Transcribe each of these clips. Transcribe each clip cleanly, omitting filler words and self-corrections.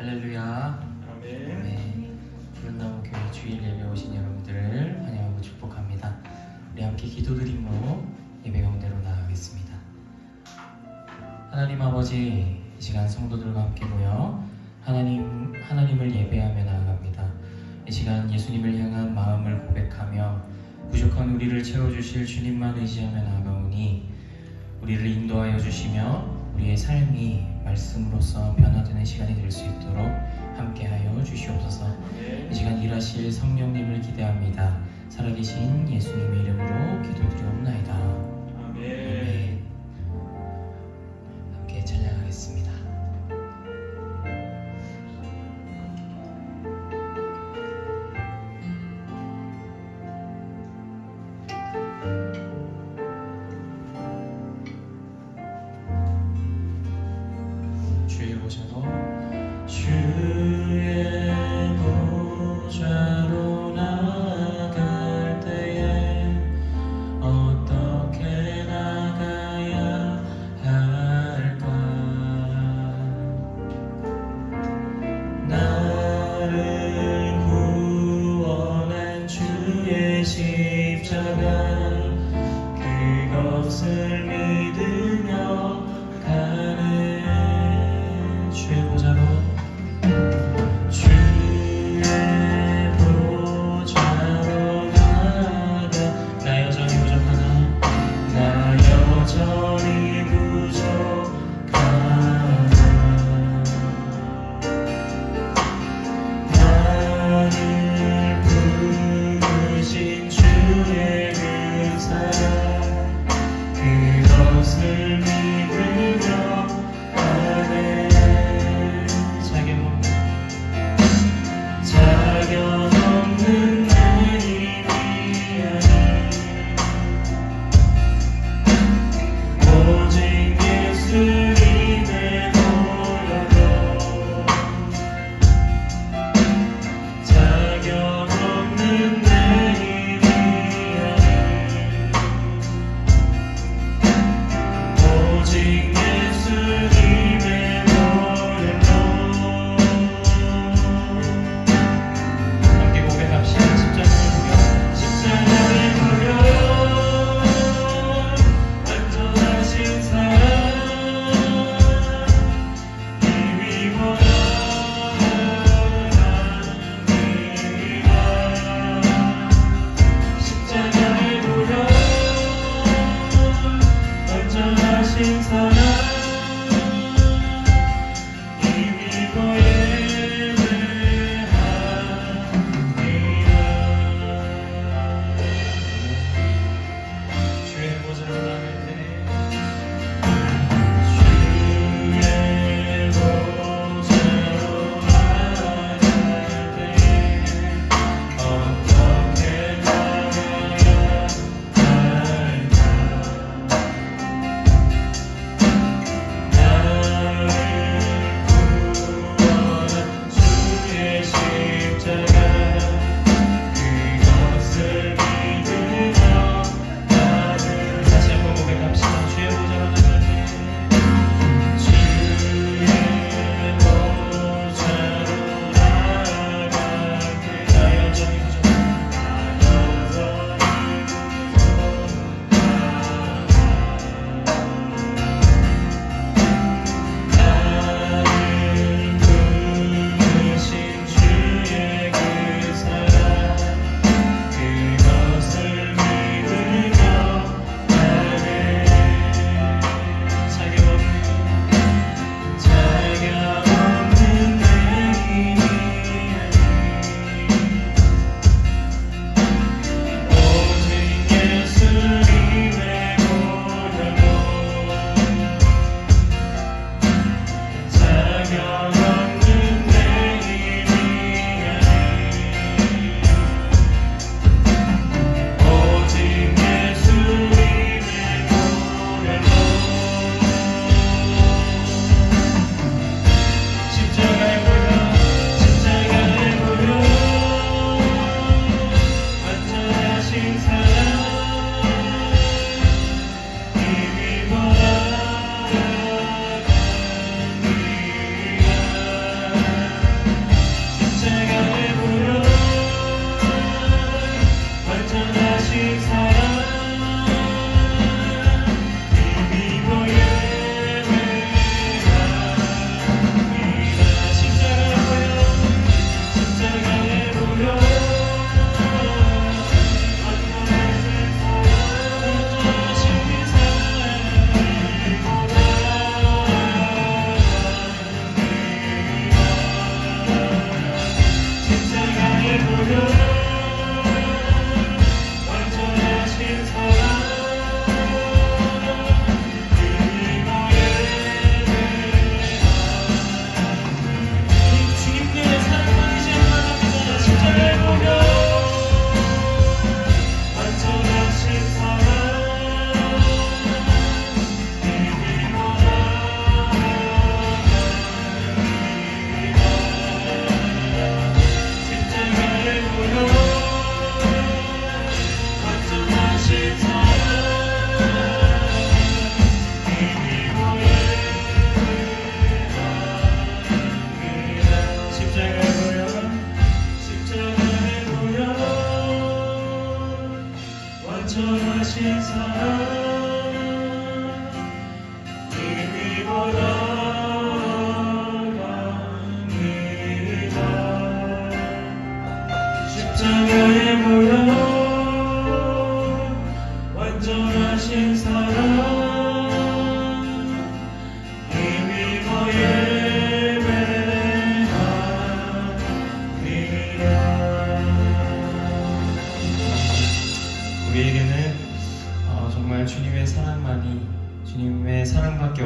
할렐루야. 아멘. 푸른나무 교회 주일 예배 오신 여러분들을 환영하고 축복합니다. 우리 함께 기도드림으로 예배 가운데로 나아가겠습니다. 하나님 아버지, 이 시간 성도들과 함께 모여 하나님을 예배하며 나아갑니다. 이 시간 예수님을 향한 마음을 고백하며 부족한 우리를 채워주실 주님만 의지하며 나아가오니 우리를 인도하여 주시며 우리의 삶이 말씀으로서 변화되는 시간이 될 수 있도록 함께하여 주시옵소서. 이 시간 일하실 성령님을 기대합니다. 살아계신 예수님의 이름으로 기도드리옵나이다. 아멘. 함께 찬양하겠습니다. 주의 보셔도 주의 보좌로 나갈 때에 어떻게 나가야 할까? 나를 구원한 주의 십자가 그것을 믿으며 가네. 주의 보좌로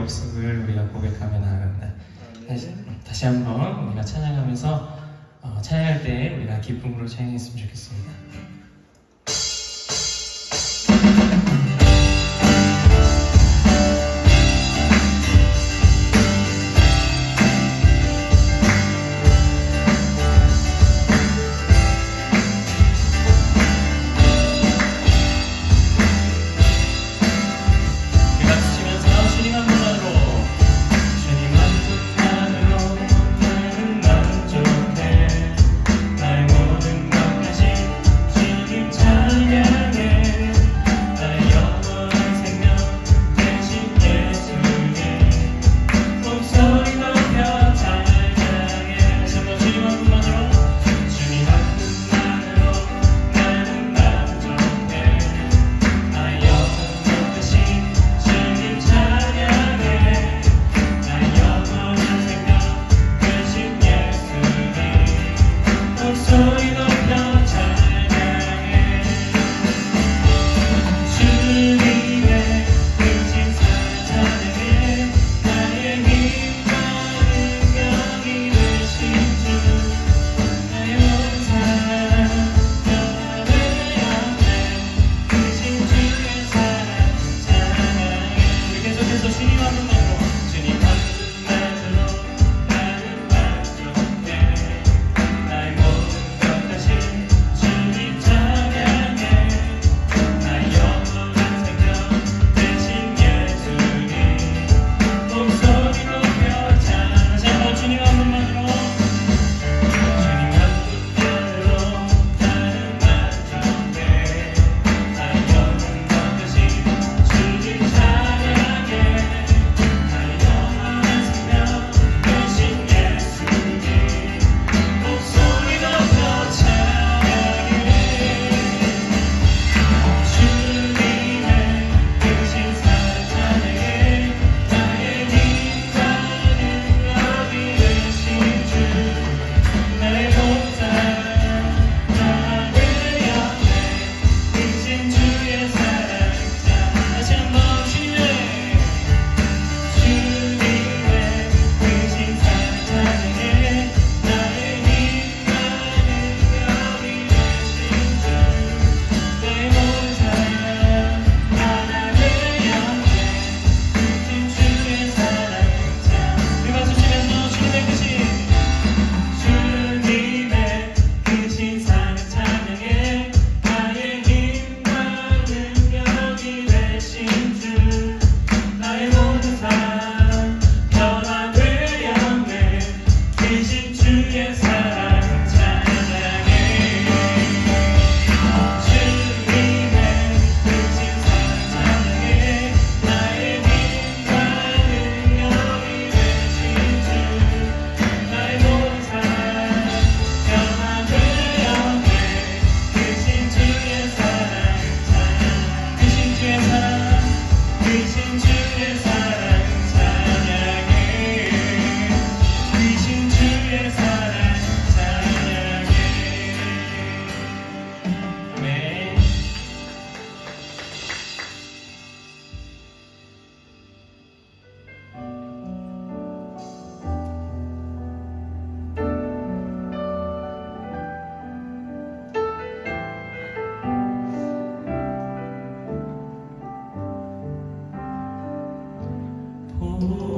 약속을 우리가 고백하며 나아갑니다. 다시 한번 우리가 찬양하면서 찬양할 때 우리가 기쁨으로 찬양했으면 좋겠습니다.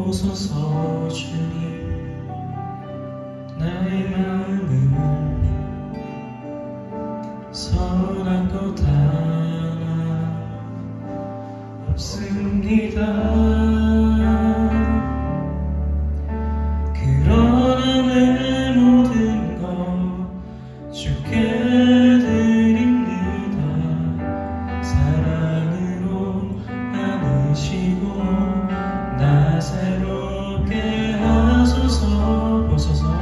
오소서 주님 나의 마음을 선한 것 하나 없습니다. 그러나 내 모든 것 주께 드립니다. 사랑으로 안으시고 나 새롭게 하소서. 보소서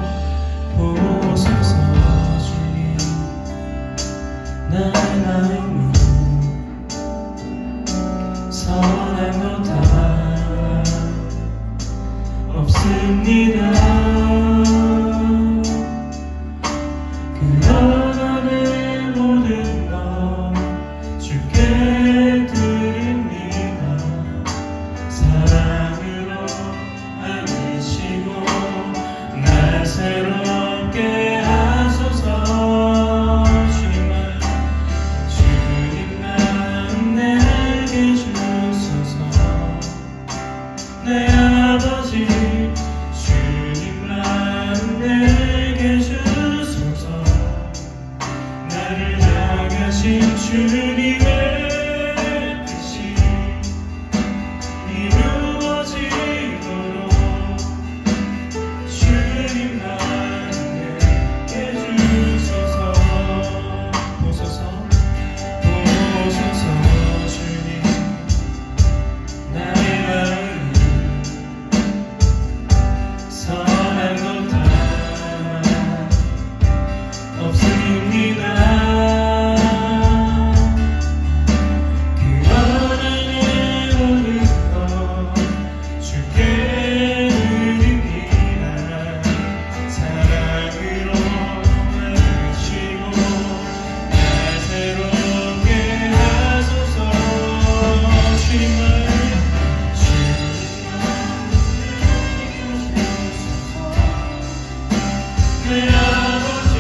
내 아버지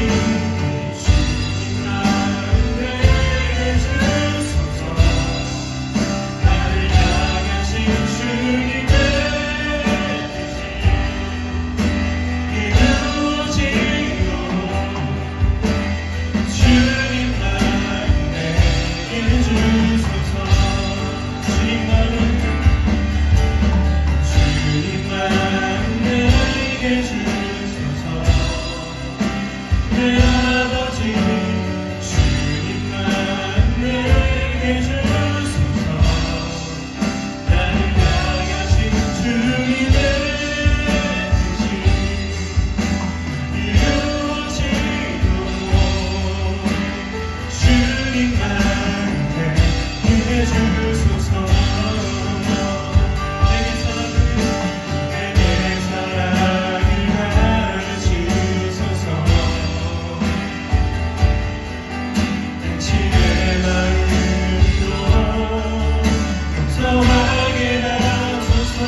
주님 나를 내게 주소서. 나를 향하신 주님의 뜻이 이루어지도록 주님만 내게 주소서. 주님만 내게 주소서. 내 아버지 주님만 내게 주소서. 나를 향하신 주님의 뜻이 이루어지도록 주님만 내게 주소서. 내게 사랑을 가르치소서. 당신의 마음으로 용서하게 하소서.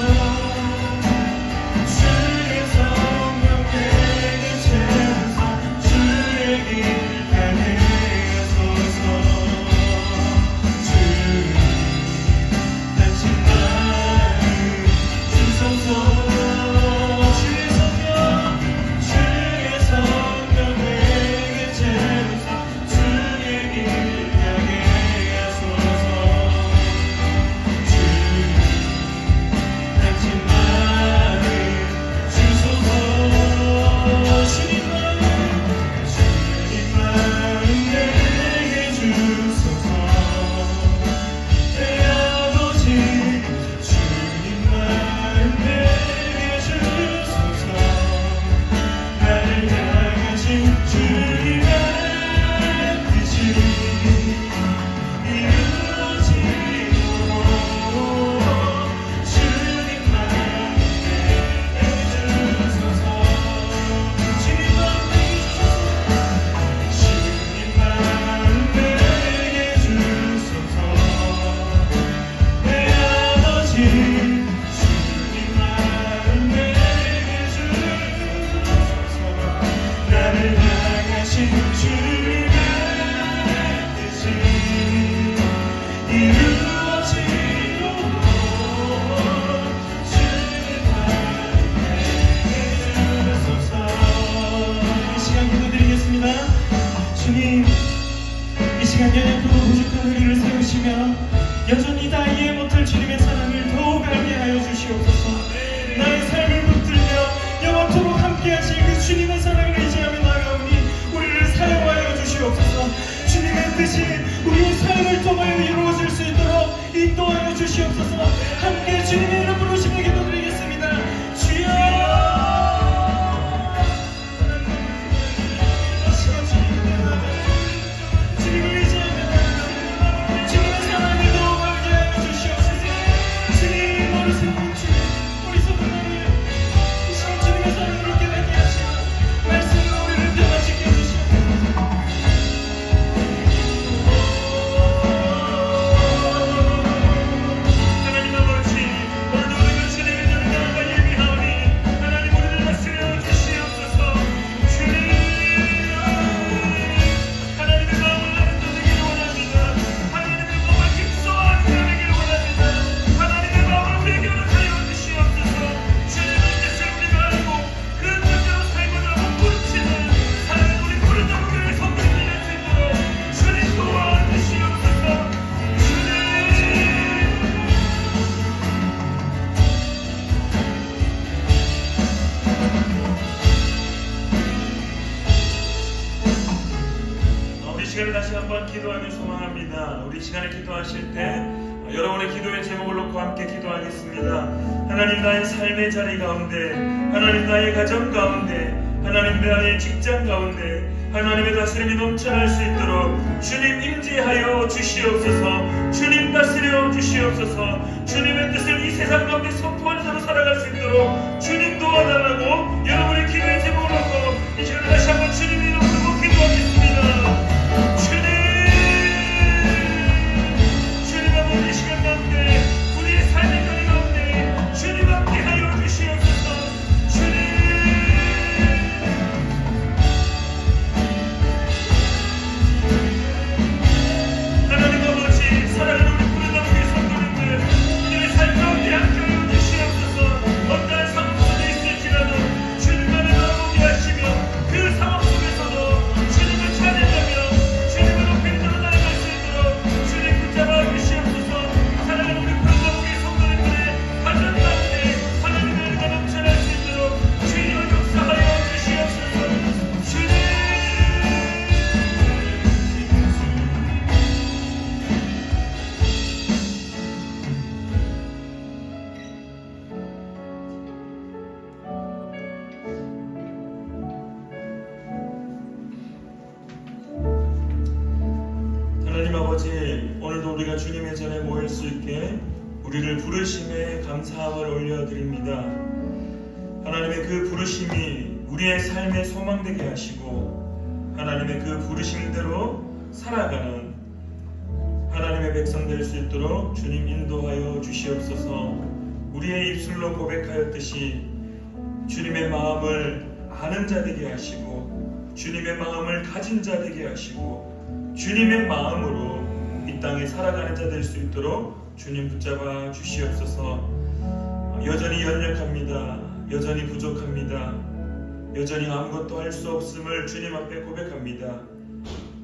주의 성령 내게 채워서 주의 길 가게 하소서. 주님 당신 마음 주소서. 주의 성령 내게 채워서 주의 길 가게 하소서. 주님 당신 마음 주소서. 주님 마음 내게 주소서. 내 아버지 주님만 내게 주소서. 나를 향하신 주님의 뜻이 이루어지도록 주님만 내게 주소서. 주님만 내게 주소서. 내 아버지 주님만 내게 주소서. 나를 향하신 주님의 뜻이 이루어지도록 주님만 내게 주소서. 이 시간 기도드리겠습니다. 주님, 이 시간 연약하고 부족한 우리를 세우시며 여전히 다 이해 못할 주님의 사랑을 더욱 알게 하여 주시옵소서. 나의 삶을 붙들며 영원토록 함께하실 그 주님의 사랑을 의지하며 나아가오니 우리를 사용하여 주시옵소서. 주님의 뜻이 우리의 삶을 통하여 이루어질 수 있도록 인도하여 주시옵소서. 함께 주님의 이름으로 심히 기도드리겠습니다. 주여, 주님을 의지하며 주님의 사랑을 더욱 알게 하여 주시옵소서. 주님 어리석은 주님, 어리석은 나를 이 시간 주님의 사랑으로 깨닫게 하시고 말씀으로 우리를 변화시켜 주시옵소서. 하나님 아버지, 오늘도 우리가 주님의 이름을 나아가 예비하오니 하나님 우리를 다스려 주시옵소서. 주님, 하나님의 마음을 나는 되기를 원합니다. 하나님의 몸을 깊소와 드러내기를 원합니다. 하나님의 마음을 우리에게 허락하여 주시옵소서. 주님의 뜻을 우리가 알고 그 뜻대로 살고자 하고 부르치는 하나님 우리 부른 자들의 성도들이 될 수 있도록 주님 도와주시옵소서. 주님, 우리 시간을 다시 한번 기도하길 소망합니다. 우리 시간에 기도하실 때 여러분의 기도의 제목을 놓고 함께 기도하겠습니다. 하나님, 나의 삶의 자리 가운데, 하나님 나의 가정 가운데, 하나님 나의 직장 가운데 하나님의 다스림이 넘쳐날 수 있도록 주님 임재하여 주시옵소서. 주님 다스려 주시옵소서. 주님의 뜻을 이 세상 가운데 선포하는 자로 살아갈 수 있도록 주님 도와달라고 여러분의 기도의 제목을 놓고 이 시간에 다시 한번 주님 이름으로 기도하겠습니다. 주님 아버지, 이 시간 가운데 우리의 삶의 자리 가운데 주님 함께하여 주시옵소서. 주님 아버지, 오늘도 우리가 주님의 전에 모일 수 있게 우리를 부르심에 감사함을 올려드립니다. 하나님의 그 부르심이 우리의 삶의 소망되게 하시고 하나님의 그 부르심대로 살아가는 하나님의 백성 될 수 있도록 주님 인도하여 주시옵소서. 우리의 입술로 고백하였듯이 주님의 마음을 아는 자 되게 하시고 주님의 마음을 가진 자 되게 하시고 주님의 마음으로 이 땅에 살아가는 자 될 수 있도록 주님 붙잡아 주시옵소서. 여전히 연약합니다. 여전히 부족합니다. 여전히 아무것도 할 수 없음을 주님 앞에 고백합니다.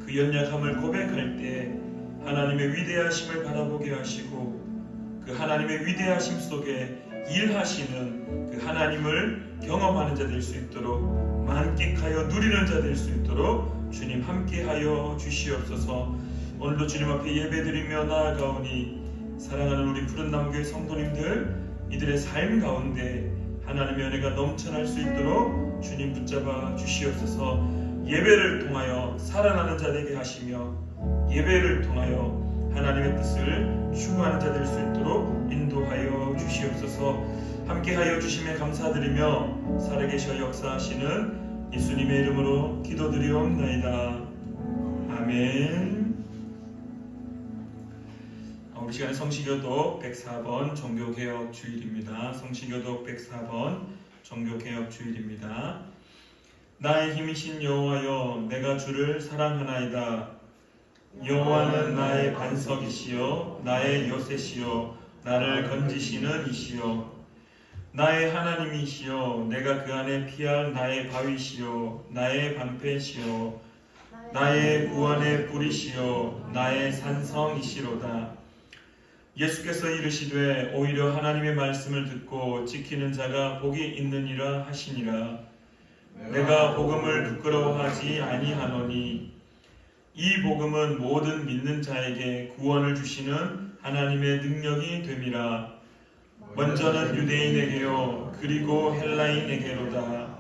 그 연약함을 고백할 때 하나님의 위대하심을 바라보게 하시고 그 하나님의 위대하심 속에 일하시는 그 하나님을 경험하는 자 될 수 있도록 만끽하여 누리는 자 될 수 있도록 주님 함께하여 주시옵소서. 오늘도 주님 앞에 예배드리며 나아가오니 사랑하는 우리 푸른나무교회 성도님들 이들의 삶 가운데 하나님의 은혜가 넘쳐날 수 있도록 주님 붙잡아 주시옵소서. 예배를 통하여 살아나는 자 되게 하시며 예배를 통하여 하나님의 뜻을 추구하는 자 될 수 있도록 인도하여 주시옵소서. 함께하여 주심에 감사드리며 살아계셔 역사하시는 예수님의 이름으로 기도드리옵나이다. 아멘. 우리 시간에 성시교독 104번 종교개혁 주일입니다. 성시교독 104번 종교개혁 주일입니다. 나의 힘이신 여호와여, 내가 주를 사랑하나이다. 여호와는 나의 반석이시요 나의 요새시요 나를 건지시는 이시요 나의 하나님이시요 내가 그 안에 피할 나의 바위시요 나의 방패시요 나의 구원의 불이시요 나의 산성이시로다. 예수께서 이르시되 오히려 하나님의 말씀을 듣고 지키는 자가 복이 있느니라 하시니라. 내가 복음을 부끄러워하지 아니하노니 이 복음은 모든 믿는 자에게 구원을 주시는 하나님의 능력이 됨이라. 먼저는 유대인에게요 그리고 헬라인에게로다.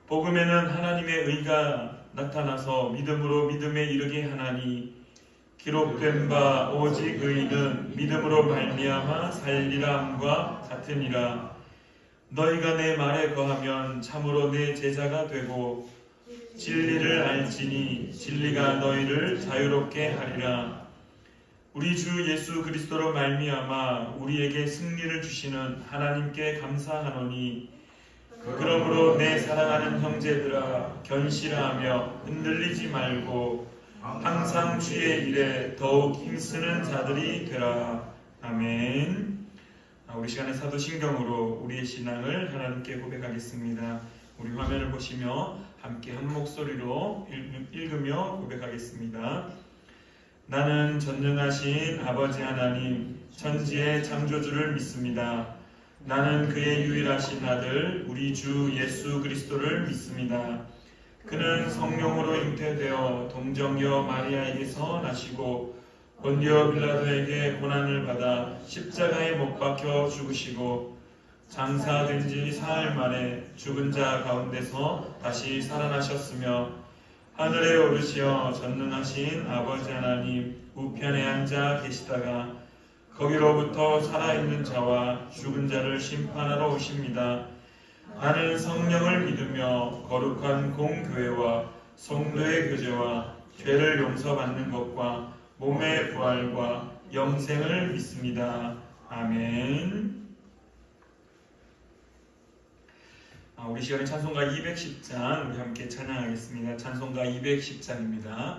복음에는 하나님의 의가 나타나서 믿음으로 믿음에 이르게 하나니 기록된 바 오직 의인은 믿음으로 말미암아 살리라 함과 같으니라. 너희가 내 말에 거하면 참으로 내 제자가 되고 진리를 알지니 진리가 너희를 자유롭게 하리라. 우리 주 예수 그리스도로 말미암아 우리에게 승리를 주시는 하나님께 감사하노니 그러므로 내 사랑하는 형제들아 견실하며 흔들리지 말고 항상 주의 일에 더욱 힘쓰는 자들이 되라. 아멘. 우리 시간에 사도신경으로 우리의 신앙을 하나님께 고백하겠습니다. 우리 화면을 보시며 함께 한 목소리로 읽으며 고백하겠습니다. 나는 전능하신 아버지 하나님 천지의 창조주를 믿습니다. 나는 그의 유일하신 아들 우리 주 예수 그리스도를 믿습니다. 그는 성령으로 잉태되어 동정녀 마리아에게서 나시고 본디오 빌라도에게 고난을 받아 십자가에 못 박혀 죽으시고 장사된 지 사흘 만에 죽은 자 가운데서 다시 살아나셨으며 하늘에 오르시어 전능하신 아버지 하나님 우편에 앉아 계시다가 거기로부터 살아있는 자와 죽은 자를 심판하러 오십니다. 나는 성령을 믿으며 거룩한 공교회와 성도의 교제와 죄를 용서받는 것과 몸의 부활과 영생을 믿습니다. 아멘. 우리 시간에 찬송가 210장 우리 함께 찬양하겠습니다. 찬송가 210장입니다.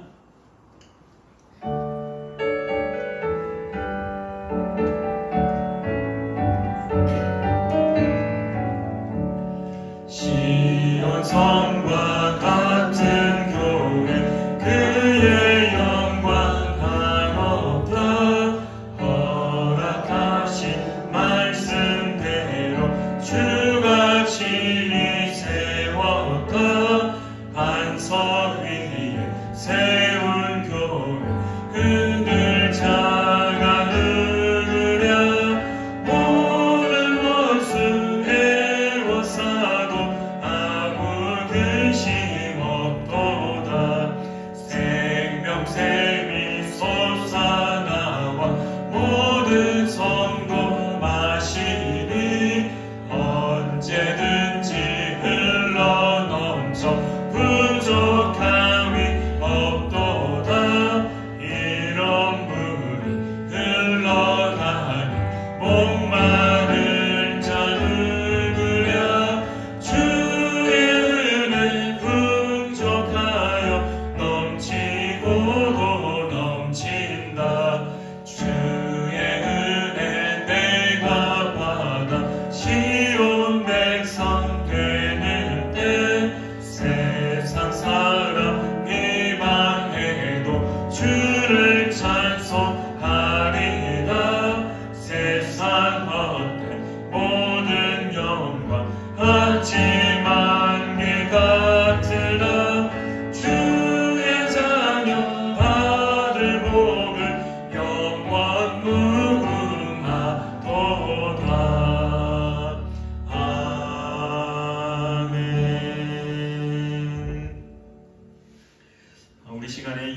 시온 성과 같은 교회 그의 영광 한없다. 허락하신 말씀대로 주가 진리 세웠다. 반석 위에 세운 교회 흔들 자가 흐르랴. 모든 원수 해워사도 아무 근심 없도다. 생명샘이 솟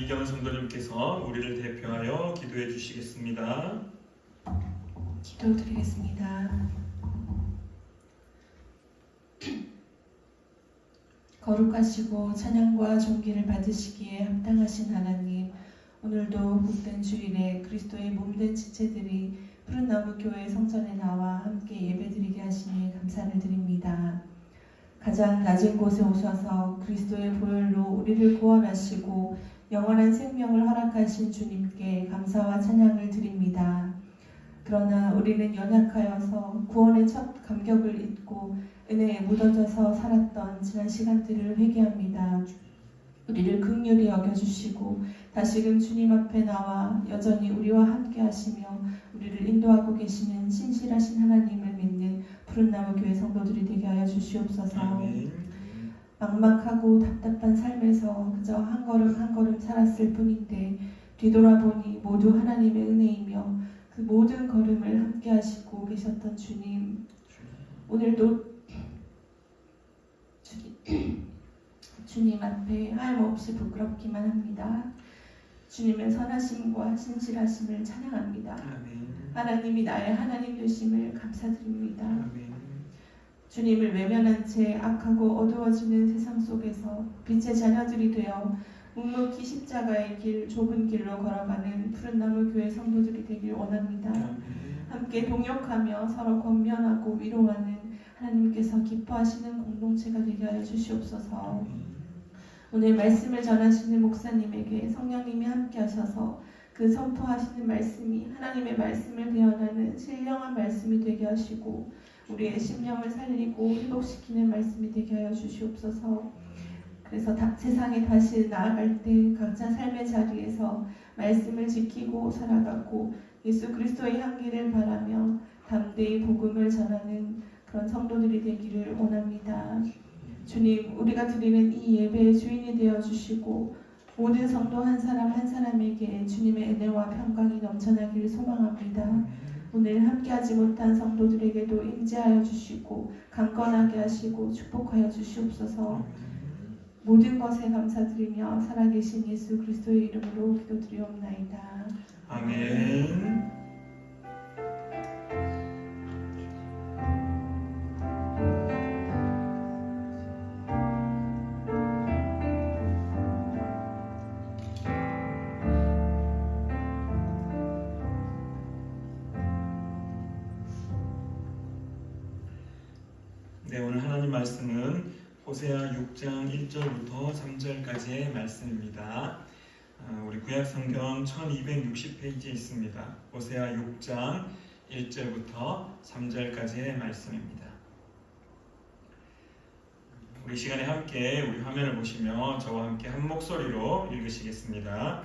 이경은 성도님께서 우리를 대표하여 기도해 주시겠습니다. 기도드리겠습니다. 거룩하시고 찬양과 존귀를 받으시기에 합당하신 하나님, 오늘도 복된 주일에 그리스도의 몸된 지체들이 푸른나무 교회 성전에 나와 함께 예배드리게 하시니 감사를 드립니다. 가장 낮은 곳에 오셔서 그리스도의 보혈로 우리를 구원하시고 영원한 생명을 허락하신 주님께 감사와 찬양을 드립니다. 그러나 우리는 연약하여서 구원의 첫 감격을 잊고 은혜에 묻어져서 살았던 지난 시간들을 회개합니다. 우리를 긍휼히 여겨주시고 다시금 주님 앞에 나와 여전히 우리와 함께 하시며 우리를 인도하고 계시는 신실하신 하나님을 믿는 푸른나무 교회 성도들이 되게 하여 주시옵소서. 아멘. 막막하고 답답한 삶에서 그저 한 걸음 한 걸음 살았을 뿐인데 뒤돌아보니 모두 하나님의 은혜이며 그 모든 걸음을 함께 하시고 계셨던 주님, 오늘도 주님 앞에 하염없이 부끄럽기만 합니다. 주님의 선하심과 신실하심을 찬양합니다. 아멘. 하나님이 나의 하나님 되심을 감사드립니다. 아멘. 주님을 외면한 채 악하고 어두워지는 세상 속에서 빛의 자녀들이 되어 묵묵히 십자가의 길, 좁은 길로 걸어가는 푸른나무 교회 성도들이 되길 원합니다. 함께 동역하며 서로 권면하고 위로하는 하나님께서 기뻐하시는 공동체가 되게 하여 주시옵소서. 오늘 말씀을 전하시는 목사님에게 성령님이 함께 하셔서 그 선포하시는 말씀이 하나님의 말씀을 대언하는 신령한 말씀이 되게 하시고 우리의 심령을 살리고 회복시키는 말씀이 되게 하여 주시옵소서. 그래서 세상에 다시 나아갈 때 각자 삶의 자리에서 말씀을 지키고 살아가고 예수 그리스도의 향기를 바라며 담대히 복음을 전하는 그런 성도들이 되기를 원합니다. 주님, 우리가 드리는 이 예배의 주인이 되어주시고 모든 성도 한 사람 한 사람에게 주님의 은혜와 평강이 넘쳐나기를 소망합니다. 오늘 함께하지 못한 성도들에게도 임재하여 주시고 강건하게 하시고 축복하여 주시옵소서. 모든 것에 감사드리며 살아계신 예수 그리스도의 이름으로 기도드리옵나이다. 아멘. 네, 오늘 하나님 말씀은 호세아 6장 1절부터 3절까지의 말씀입니다. 우리 구약 성경 1260페이지에 있습니다. 호세아 6장 1절부터 3절까지의 말씀입니다. 우리 시간에 함께 우리 화면을 보시며 저와 함께 한 목소리로 읽으시겠습니다.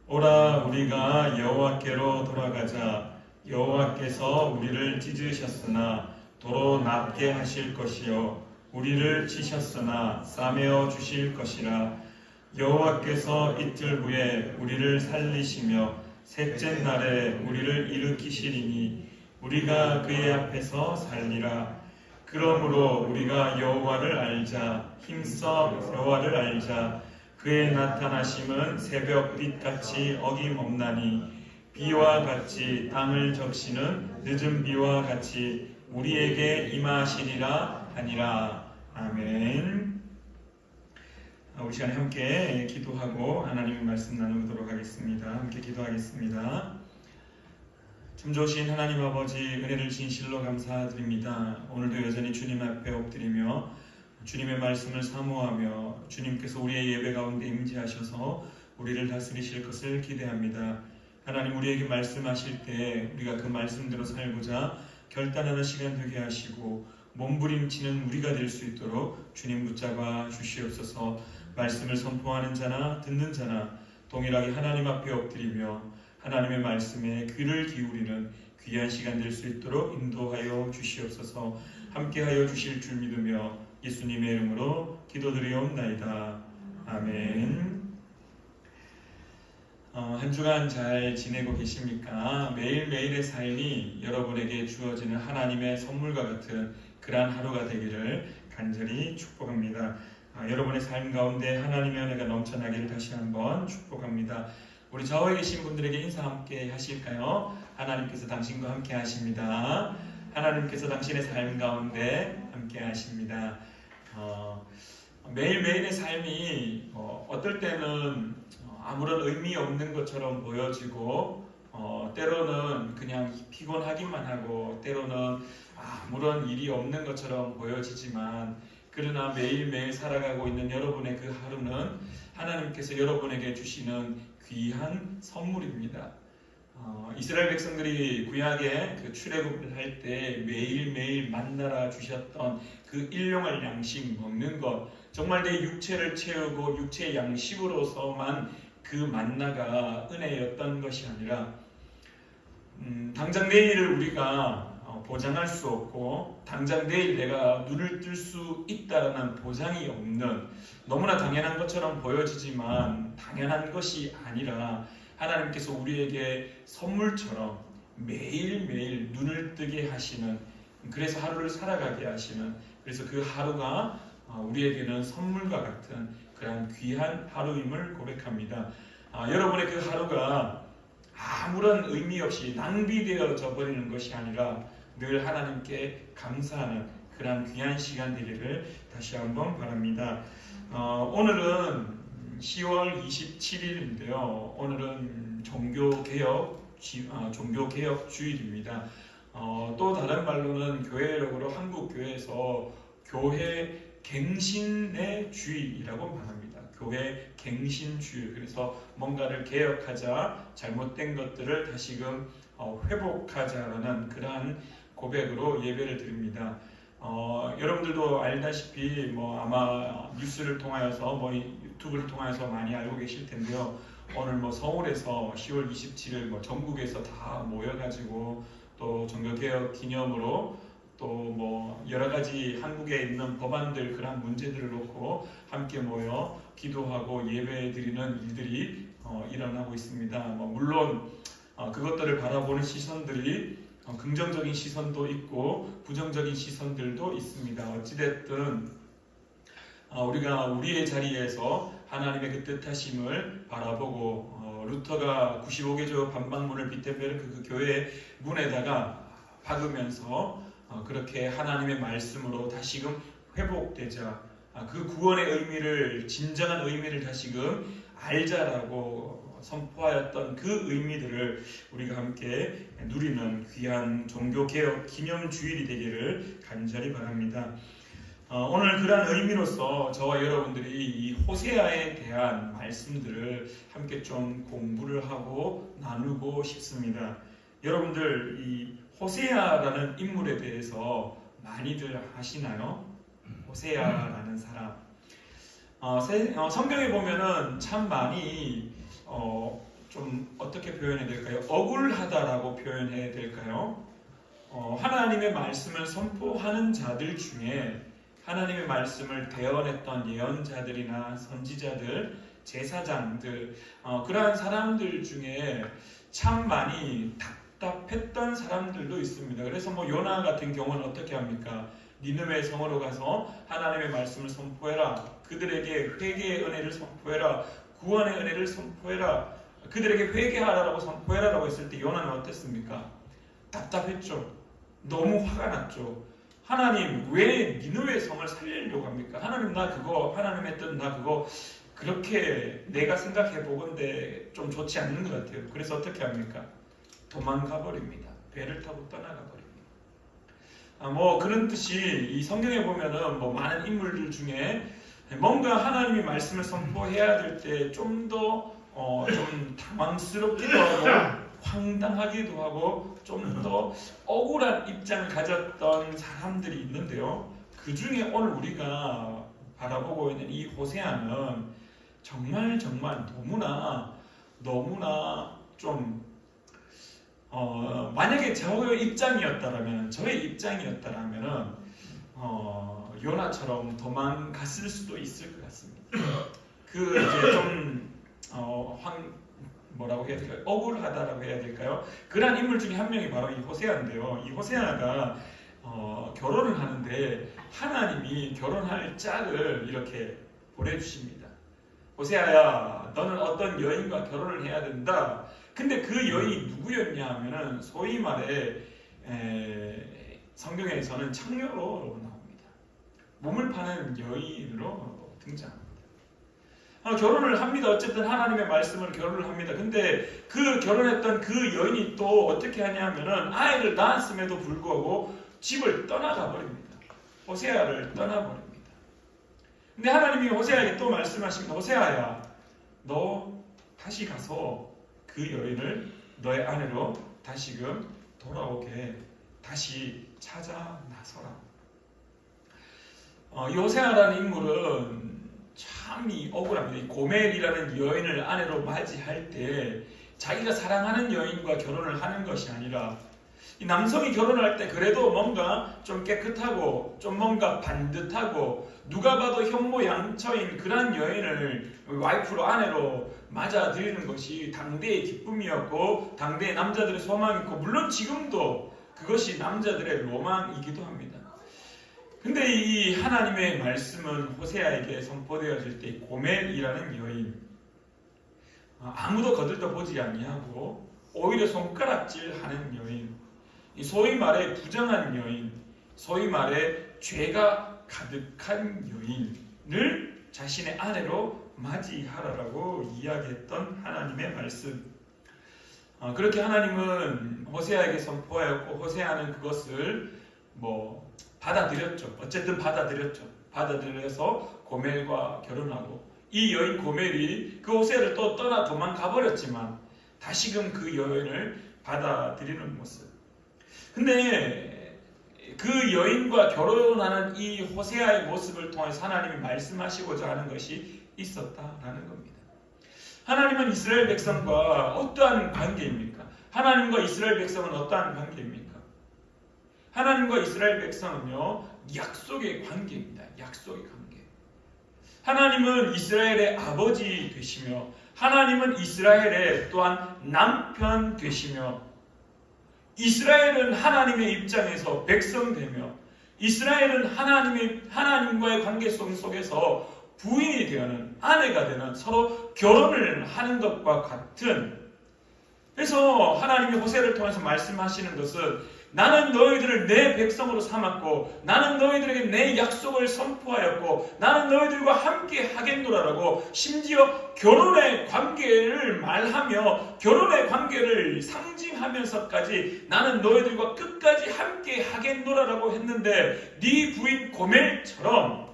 오라, 우리가 여호와께로 돌아가자. 여호와께서 우리를 찢으셨으나 도로 낫게 하실 것이요 우리를 치셨으나 싸매어 주실 것이라. 여호와께서 이틀 후에 우리를 살리시며 셋째 날에 우리를 일으키시리니 우리가 그의 앞에서 살리라. 그러므로 우리가 여호와를 알자. 힘써 여호와를 알자. 그의 나타나심은 새벽 빛같이 어김없나니 비와 같이 땅을 적시는 늦은 비와 같이 우리에게 임하시리라 하니라. 아멘. 우리 시간에 함께 기도하고 하나님의 말씀 나누도록 하겠습니다. 함께 기도하겠습니다. 참 좋으신 하나님 아버지, 은혜를 진실로 감사드립니다. 오늘도 여전히 주님 앞에 엎드리며 주님의 말씀을 사모하며 주님께서 우리의 예배 가운데 임재하셔서 우리를 다스리실 것을 기대합니다. 하나님, 우리에게 말씀하실 때 우리가 그 말씀대로 살고자 결단하는 시간 되게 하시고 몸부림치는 우리가 될 수 있도록 주님 붙잡아 주시옵소서. 말씀을 선포하는 자나 듣는 자나 동일하게 하나님 앞에 엎드리며 하나님의 말씀에 귀를 기울이는 귀한 시간 될 수 있도록 인도하여 주시옵소서. 함께하여 주실 줄 믿으며 예수님의 이름으로 기도드리옵나이다. 아멘. 한 주간 잘 지내고 계십니까? 매일매일의 삶이 여러분에게 주어지는 하나님의 선물과 같은 그러한 하루가 되기를 간절히 축복합니다. 여러분의 삶 가운데 하나님의 은혜가 넘쳐나기를 다시 한번 축복합니다. 우리 좌우에 계신 분들에게 인사 함께 하실까요? 하나님께서 당신과 함께 하십니다. 하나님께서 당신의 삶 가운데 함께 하십니다. 매일매일의 삶이 어떨 때는 아무런 의미 없는 것처럼 보여지고 때로는 그냥 피곤하기만 하고 때로는 아무런 일이 없는 것처럼 보여지지만 그러나 매일매일 살아가고 있는 여러분의 그 하루는 하나님께서 여러분에게 주시는 귀한 선물입니다. 이스라엘 백성들이 구약에 그 출애굽을 할 때 매일매일 만나라 주셨던 그 일용할 양식 먹는 것, 정말 내 육체를 채우고 육체의 양식으로서만 그 만나가 은혜였던 것이 아니라 당장 내일을 우리가 보장할 수 없고 당장 내일 내가 눈을 뜰 수 있다라는 보장이 없는, 너무나 당연한 것처럼 보여지지만 당연한 것이 아니라 하나님께서 우리에게 선물처럼 매일매일 눈을 뜨게 하시는, 그래서 하루를 살아가게 하시는, 그래서 그 하루가 우리에게는 선물과 같은 그런 귀한 하루임을 고백합니다. 여러분의 그 하루가 아무런 의미 없이 낭비되어져 버리는 것이 아니라 늘 하나님께 감사하는 그런 귀한 시간 되기를 다시 한번 바랍니다. 오늘은 10월 27일인데요. 오늘은 종교개혁 주일입니다. 또 다른 말로는 교회력으로 한국교회에서 교회 갱신의 주일이라고 말합니다. 교회 갱신 주일. 그래서 뭔가를 개혁하자, 잘못된 것들을 다시금 회복하자라는 그러한 고백으로 예배를 드립니다. 여러분들도 알다시피 아마 뉴스를 통하여서 유튜브를 통하여서 많이 알고 계실 텐데요. 오늘 서울에서 10월 27일 전국에서 다 모여가지고 또 종교개혁 기념으로 또 여러 가지 한국에 있는 법안들, 그런 문제들을 놓고 함께 모여 기도하고 예배드리는 일들이 일어나고 있습니다. 물론 그것들을 바라보는 시선들이 긍정적인 시선도 있고 부정적인 시선들도 있습니다. 어찌됐든 우리가 우리의 자리에서 하나님의 그 뜻하심을 바라보고 루터가 95개조 반박문을 빗대빼는 그 교회 문에다가 박으면서 그렇게 하나님의 말씀으로 다시금 회복되자, 그 구원의 의미를, 진정한 의미를 다시금 알자라고 선포하였던 그 의미들을 우리가 함께 누리는 귀한 종교개혁 기념주일이 되기를 간절히 바랍니다. 오늘 그러한 의미로서 저와 여러분들이 이 호세아에 대한 말씀들을 함께 좀 공부를 하고 나누고 싶습니다. 여러분들 이 호세아라는 인물에 대해서 많이들 아시나요? 호세아라는 사람. 성경에 보면은 참 많이 좀 어떻게 표현해야 될까요? 억울하다라고 표현해야 될까요? 하나님의 말씀을 선포하는 자들 중에 하나님의 말씀을 대언했던 예언자들이나 선지자들, 제사장들, 그러한 사람들 중에 참 많이 답답했던 사람들도 있습니다. 그래서 요나 같은 경우는 어떻게 합니까? 니느웨 성으로 가서 하나님의 말씀을 선포해라. 그들에게 회개의 은혜를 선포해라. 구원의 은혜를 선포해라. 그들에게 회개하라고 선포해라라고 했을 때 요나는 어땠습니까? 답답했죠. 너무 화가 났죠. 하나님 왜 니느웨 성을 살리려고 합니까? 하나님 나 그거, 하나님의 뜻 나 그거 그렇게 내가 생각해 보건데 좀 좋지 않는 것 같아요. 그래서 어떻게 합니까? 도망가 버립니다. 배를 타고 떠나가 버립니다. 그런 뜻이 이 성경에 보면은 많은 인물들 중에 뭔가 하나님의 말씀을 선포해야 될 때 좀 더 좀 당황스럽기도 하고 황당하기도 하고 좀 더 억울한 입장을 가졌던 사람들이 있는데요. 그 중에 오늘 우리가 바라보고 있는 이 호세아는 정말 너무나 좀 만약에 저의 입장이었다라면 요나처럼 도망갔을 수도 있을 것 같습니다. 이제 좀 뭐라고 해야 될까요? 억울하다라고 해야 될까요? 그러한 인물 중에 한 명이 바로 이 호세아인데요. 이 호세아가 결혼을 하는데 하나님이 결혼할 짝을 이렇게 보내주십니다. 호세아야, 너는 어떤 여인과 결혼을 해야 된다. 근데 그 여인이 누구였냐 하면은 소위 말해 성경에서는 창녀로 나옵니다. 몸을 파는 여인으로 등장합니다. 결혼을 합니다. 어쨌든 하나님의 말씀으로 결혼을 합니다. 근데 그 결혼했던 그 여인이 또 어떻게 하냐면은 아이를 낳았음에도 불구하고 집을 떠나가 버립니다. 호세아를 떠나버립니다. 근데 하나님이 호세아에게 또 말씀하십니다. 호세아야, 너 다시 가서 그 여인을 너의 아내로 다시금 돌아오게 다시 찾아 나서라. 이 호세아라는 인물은 참이 억울합니다. 이 고멜이라는 여인을 아내로 맞이할 때 자기가 사랑하는 여인과 결혼을 하는 것이 아니라 이 남성이 결혼할 때 그래도 뭔가 좀 깨끗하고 좀 뭔가 반듯하고 누가 봐도 현모양처인 그런 여인을 와이프로 아내로 맞아들이는 것이 당대의 기쁨이었고 당대의 남자들의 소망이었고 물론 지금도 그것이 남자들의 로망이기도 합니다. 근데 이 하나님의 말씀은 호세아에게 선포되어질 때 고멜이라는 여인, 아무도 거들떠보지 아니하고 오히려 손가락질하는 여인, 소위 말해 부정한 여인, 소위 말해 죄가 가득한 여인을 자신의 아내로 맞이하라라고 이야기했던 하나님의 말씀. 그렇게 하나님은 호세아에게 선포하였고 호세아는 그것을 받아들였죠. 어쨌든 받아들였죠. 받아들여서 고멜과 결혼하고 이 여인 고멜이 그 호세아를 또 떠나 도망가 버렸지만 다시금 그 여인을 받아들이는 모습. 근데 그 여인과 결혼하는 이 호세아의 모습을 통해서 하나님이 말씀하시고자 하는 것이 있었다라는 겁니다. 하나님은 이스라엘 백성과 어떠한 관계입니까? 하나님과 이스라엘 백성은 어떠한 관계입니까? 하나님과 이스라엘 백성은요, 약속의 관계입니다. 약속의 관계. 하나님은 이스라엘의 아버지 되시며 하나님은 이스라엘의 또한 남편 되시며 이스라엘은 하나님의 입장에서 백성되며 이스라엘은 하나님과의 관계 속에서 부인이 되는 아내가 되는 서로 결혼을 하는 것과 같은, 그래서 하나님이 호세를 통해서 말씀하시는 것은 나는 너희들을 내 백성으로 삼았고 나는 너희들에게 내 약속을 선포하였고 나는 너희들과 함께 하겠노라라고 심지어 결혼의 관계를 말하며 결혼의 관계를 상징하면서까지 나는 너희들과 끝까지 함께 하겠노라라고 했는데 네 부인 고멜처럼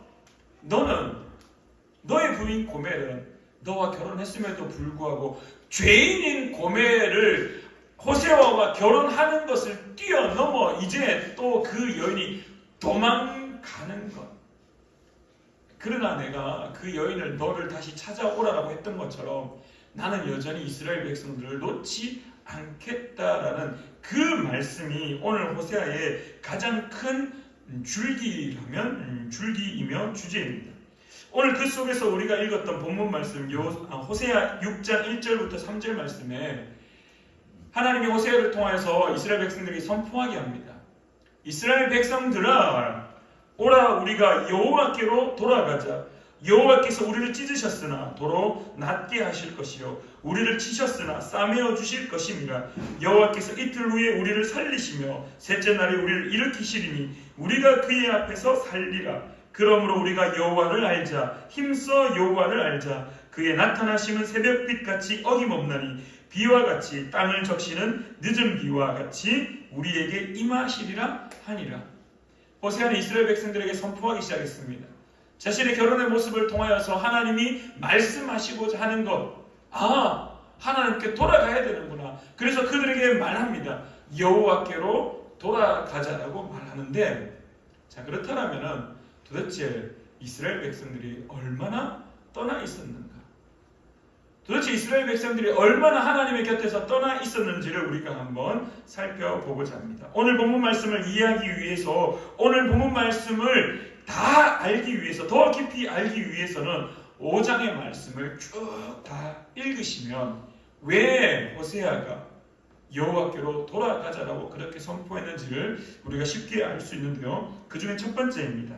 너의 부인 고멜은 너와 결혼했음에도 불구하고 죄인인 고멜을 호세아와 결혼하는 것을 뛰어넘어 이제 또 그 여인이 도망가는 것. 그러나 내가 그 여인을 너를 다시 찾아오라라고 했던 것처럼 나는 여전히 이스라엘 백성들을 놓지 않겠다라는 그 말씀이 오늘 호세아의 가장 큰 줄기이며 주제입니다. 오늘 그 속에서 우리가 읽었던 본문 말씀 호세아 6장 1절부터 3절 말씀에 하나님이 호세아를 통해서 이스라엘 백성들에게 선포하게 합니다. 이스라엘 백성들아, 오라 우리가 여호와께로 돌아가자. 여호와께서 우리를 찢으셨으나 도로 낫게 하실 것이요 우리를 치셨으나 싸매어 주실 것임이라. 여호와께서 이틀 후에 우리를 살리시며 셋째 날에 우리를 일으키시리니 우리가 그의 앞에서 살리라. 그러므로 우리가 여호와를 알자. 힘써 여호와를 알자. 그의 나타나심은 새벽빛같이 어김없나니 비와 같이 땅을 적시는 늦은 비와 같이 우리에게 임하시리라 하니라. 호세아는 이스라엘 백성들에게 선포하기 시작했습니다. 자신의 결혼의 모습을 통하여서 하나님이 말씀하시고자 하는 것, 하나님께 돌아가야 되는구나. 그래서 그들에게 말합니다. 여호와께로 돌아가자라고 말하는데, 자 그렇다면 도대체 이스라엘 백성들이 얼마나 떠나 있었는가? 도대체 이스라엘 백성들이 얼마나 하나님의 곁에서 떠나 있었는지를 우리가 한번 살펴보고자 합니다. 오늘 본문 말씀을 이해하기 위해서, 오늘 본문 말씀을 다 알기 위해서, 더 깊이 알기 위해서는 5장의 말씀을 쭉 다 읽으시면 왜 호세아가 여호와께로 돌아가자라고 그렇게 선포했는지를 우리가 쉽게 알 수 있는데요. 그 중에 첫 번째입니다.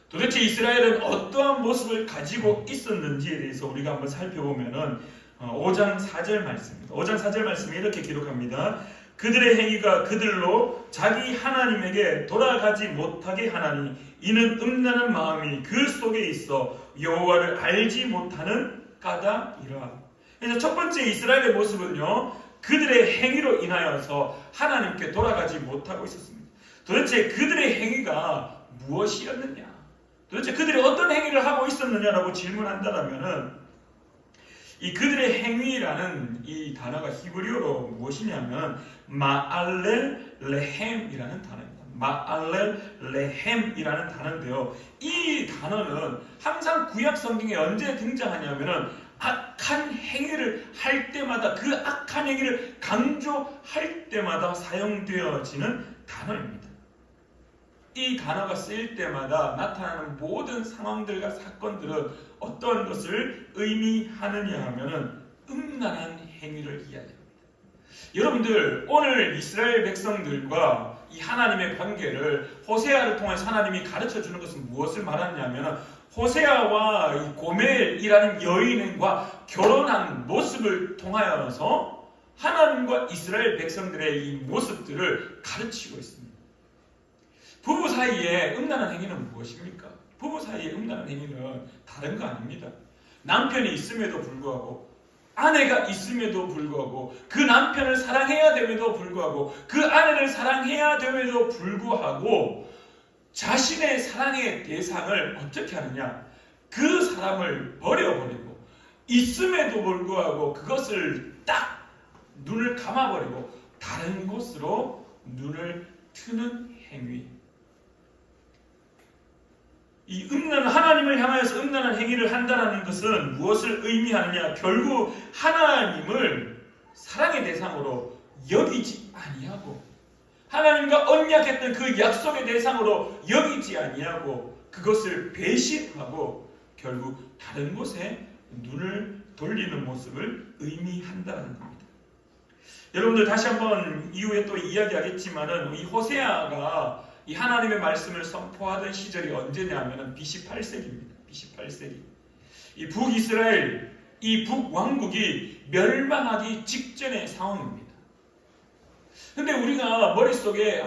도대체 이스라엘은 어떠한 모습을 가지고 있었는지에 대해서 우리가 한번 살펴보면은 5장 4절 말씀입니다. 5장 4절 말씀이 이렇게 기록합니다. 그들의 행위가 그들로 자기 하나님에게 돌아가지 못하게 하나니 이는 음란한 마음이 그 속에 있어 여호와를 알지 못하는 까닭이라. 그래서 첫 번째 이스라엘의 모습은요, 그들의 행위로 인하여서 하나님께 돌아가지 못하고 있었습니다. 도대체 그들의 행위가 무엇이었느냐? 도대체 그들이 어떤 행위를 하고 있었느냐라고 질문한다면은 이 그들의 행위라는 이 단어가 히브리어로 무엇이냐면 마알렐 레헴이라는 단어입니다. 마알렐 레헴이라는 단어인데요. 이 단어는 항상 구약 성경에 언제 등장하냐면은 악한 행위를 할 때마다, 그 악한 행위를 강조할 때마다 사용되어지는 단어입니다. 이 단어가 쓰일 때마다 나타나는 모든 상황들과 사건들은 어떤 것을 의미하느냐 하면은 음란한 행위를 이야기합니다. 여러분들, 오늘 이스라엘 백성들과 이 하나님의 관계를 호세아를 통해서 하나님이 가르쳐 주는 것은 무엇을 말하냐면 호세아와 이 고멜이라는 여인과 결혼한 모습을 통하여서 하나님과 이스라엘 백성들의 이 모습들을 가르치고 있습니다. 부부 사이에 음란한 행위는 무엇입니까? 부부 사이에 음란한 행위는 다른 거 아닙니다. 남편이 있음에도 불구하고, 아내가 있음에도 불구하고, 그 남편을 사랑해야 됨에도 불구하고, 그 아내를 사랑해야 됨에도 불구하고 자신의 사랑의 대상을 어떻게 하느냐? 그 사람을 버려버리고, 있음에도 불구하고 그것을 딱 눈을 감아버리고 다른 곳으로 눈을 트는 행위. 이 하나님을 향하여서 음란한 행위를 한다는 것은 무엇을 의미하느냐? 결국 하나님을 사랑의 대상으로 여기지 아니하고, 하나님과 언약했던 그 약속의 대상으로 여기지 아니하고, 그것을 배신하고 결국 다른 곳에 눈을 돌리는 모습을 의미한다는 겁니다. 여러분들, 다시 한번 이후에 또 이야기하겠지만은 이 호세아가 이 하나님의 말씀을 선포하던 시절이 언제냐면은 BC 8세기입니다. BC 8세기. 이 북이스라엘, 이 북왕국이 멸망하기 직전의 상황입니다. 근데 우리가 머릿속에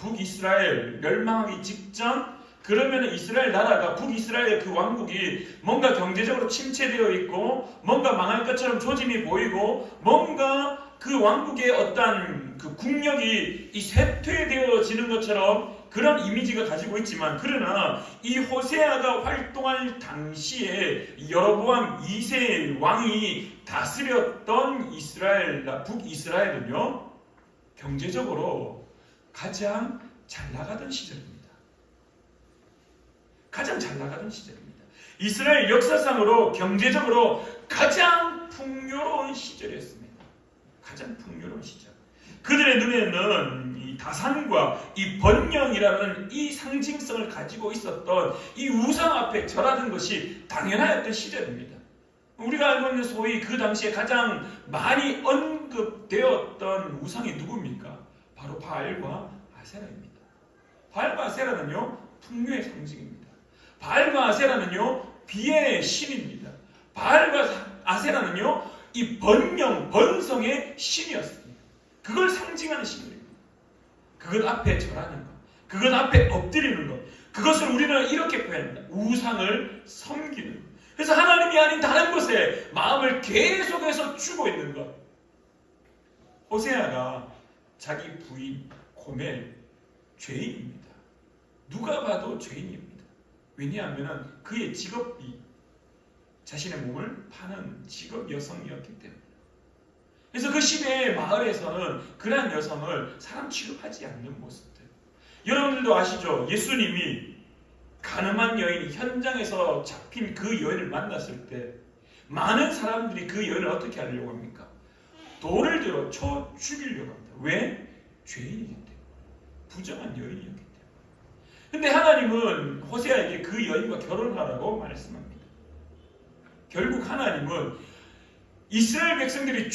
북이스라엘 멸망하기 직전, 그러면 이스라엘 나라가, 북이스라엘 그 왕국이 뭔가 경제적으로 침체되어 있고 뭔가 망할 것처럼 조짐이 보이고 뭔가 그 왕국의 어떤 그 국력이 이 쇠퇴되어지는 것처럼 그런 이미지가 가지고 있지만, 그러나 이 호세아가 활동할 당시에 여로보암 2세 왕이 다스렸던 북이스라엘은요, 경제적으로 가장 잘 나가던 시절입니다. 가장 잘 나가던 시절입니다. 이스라엘 역사상으로 경제적으로 가장 풍요로운 시절이었습니다. 가장 풍요로운 시절. 그들의 눈에는 이 다산과 이 번영이라는 이 상징성을 가지고 있었던 이 우상 앞에 절하는 것이 당연하였던 시절입니다. 우리가 알고 있는 소위 그 당시에 가장 많이 언급되었던 우상이 누굽니까? 바로 바알과 아세라입니다. 바알과 아세라는요, 풍요의 상징입니다. 바알과 아세라는요, 비의 신입니다. 바알과 아세라는요, 이 번영, 번성의 신이었습니다. 그걸 상징하는 신입니다. 그것 앞에 절하는 것, 그것 앞에 엎드리는 것, 그것을 우리는 이렇게 표현합니다. 우상을 섬기는 것. 그래서 하나님이 아닌 다른 곳에 마음을 계속해서 주고 있는 것. 호세아가 자기 부인 고멜, 죄인입니다. 누가 봐도 죄인입니다. 왜냐하면 그의 직업이 자신의 몸을 파는 직업 여성이었기 때문에. 그래서 그 시대의 마을에서는 그러한 여성을 사람 취급하지 않는 모습들. 여러분들도 아시죠? 예수님이 가늠한 여인이 현장에서 잡힌 그 여인을 만났을 때 많은 사람들이 그 여인을 어떻게 하려고 합니까? 돌을 들어 쳐 죽이려고 합니다. 왜? 죄인이기 때문에. 부정한 여인이었기 때문에. 근데 하나님은 호세아에게 그 여인과 결혼하라고 말씀합니다. 결국 하나님은 이스라엘 백성들이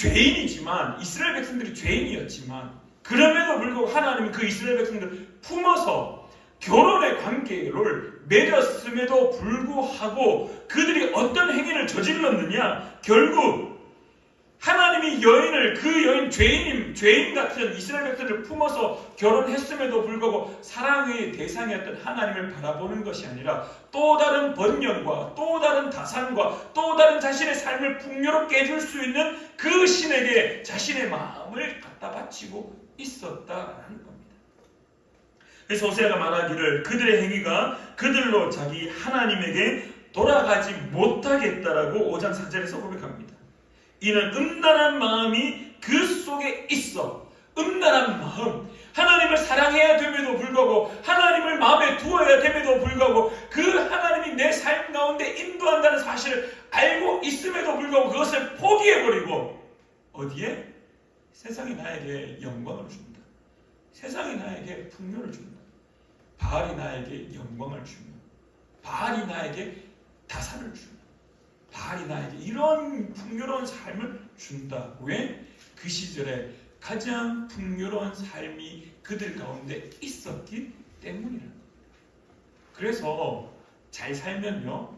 죄인이었지만 그럼에도 불구하고 하나님은 그 이스라엘 백성들을 품어서 결혼의 관계를 맺었음에도 불구하고 그들이 어떤 행위를 저질렀느냐? 결국 하나님이 죄인 같은 이스라엘 백성들을 품어서 결혼했음에도 불구하고 사랑의 대상이었던 하나님을 바라보는 것이 아니라 또 다른 번영과 또 다른 다산과 또 다른 자신의 삶을 풍요롭게 해줄 수 있는 그 신에게 자신의 마음을 갖다 바치고 있었다라는 겁니다. 그래서 호세아가 말하기를 그들의 행위가 그들로 자기 하나님에게 돌아가지 못하겠다라고 5장 4절에서 고백합니다. 이는 음란한 마음이 그 속에 있어. 음란한 마음, 하나님을 사랑해야 됨에도 불구하고 하나님을 마음에 두어야 됨에도 불구하고 그 하나님이 내 삶 가운데 인도한다는 사실을 알고 있음에도 불구하고 그것을 포기해버리고 어디에? 세상이 나에게 영광을 준다. 세상이 나에게 풍요를 준다. 바알이 나에게 영광을 준다. 바알이 나에게 다산을 준다. 바알이 나에게 이런 풍요로운 삶을 준다. 왜? 그 시절에 가장 풍요로운 삶이 그들 가운데 있었기 때문이라. 그래서 잘 살면요,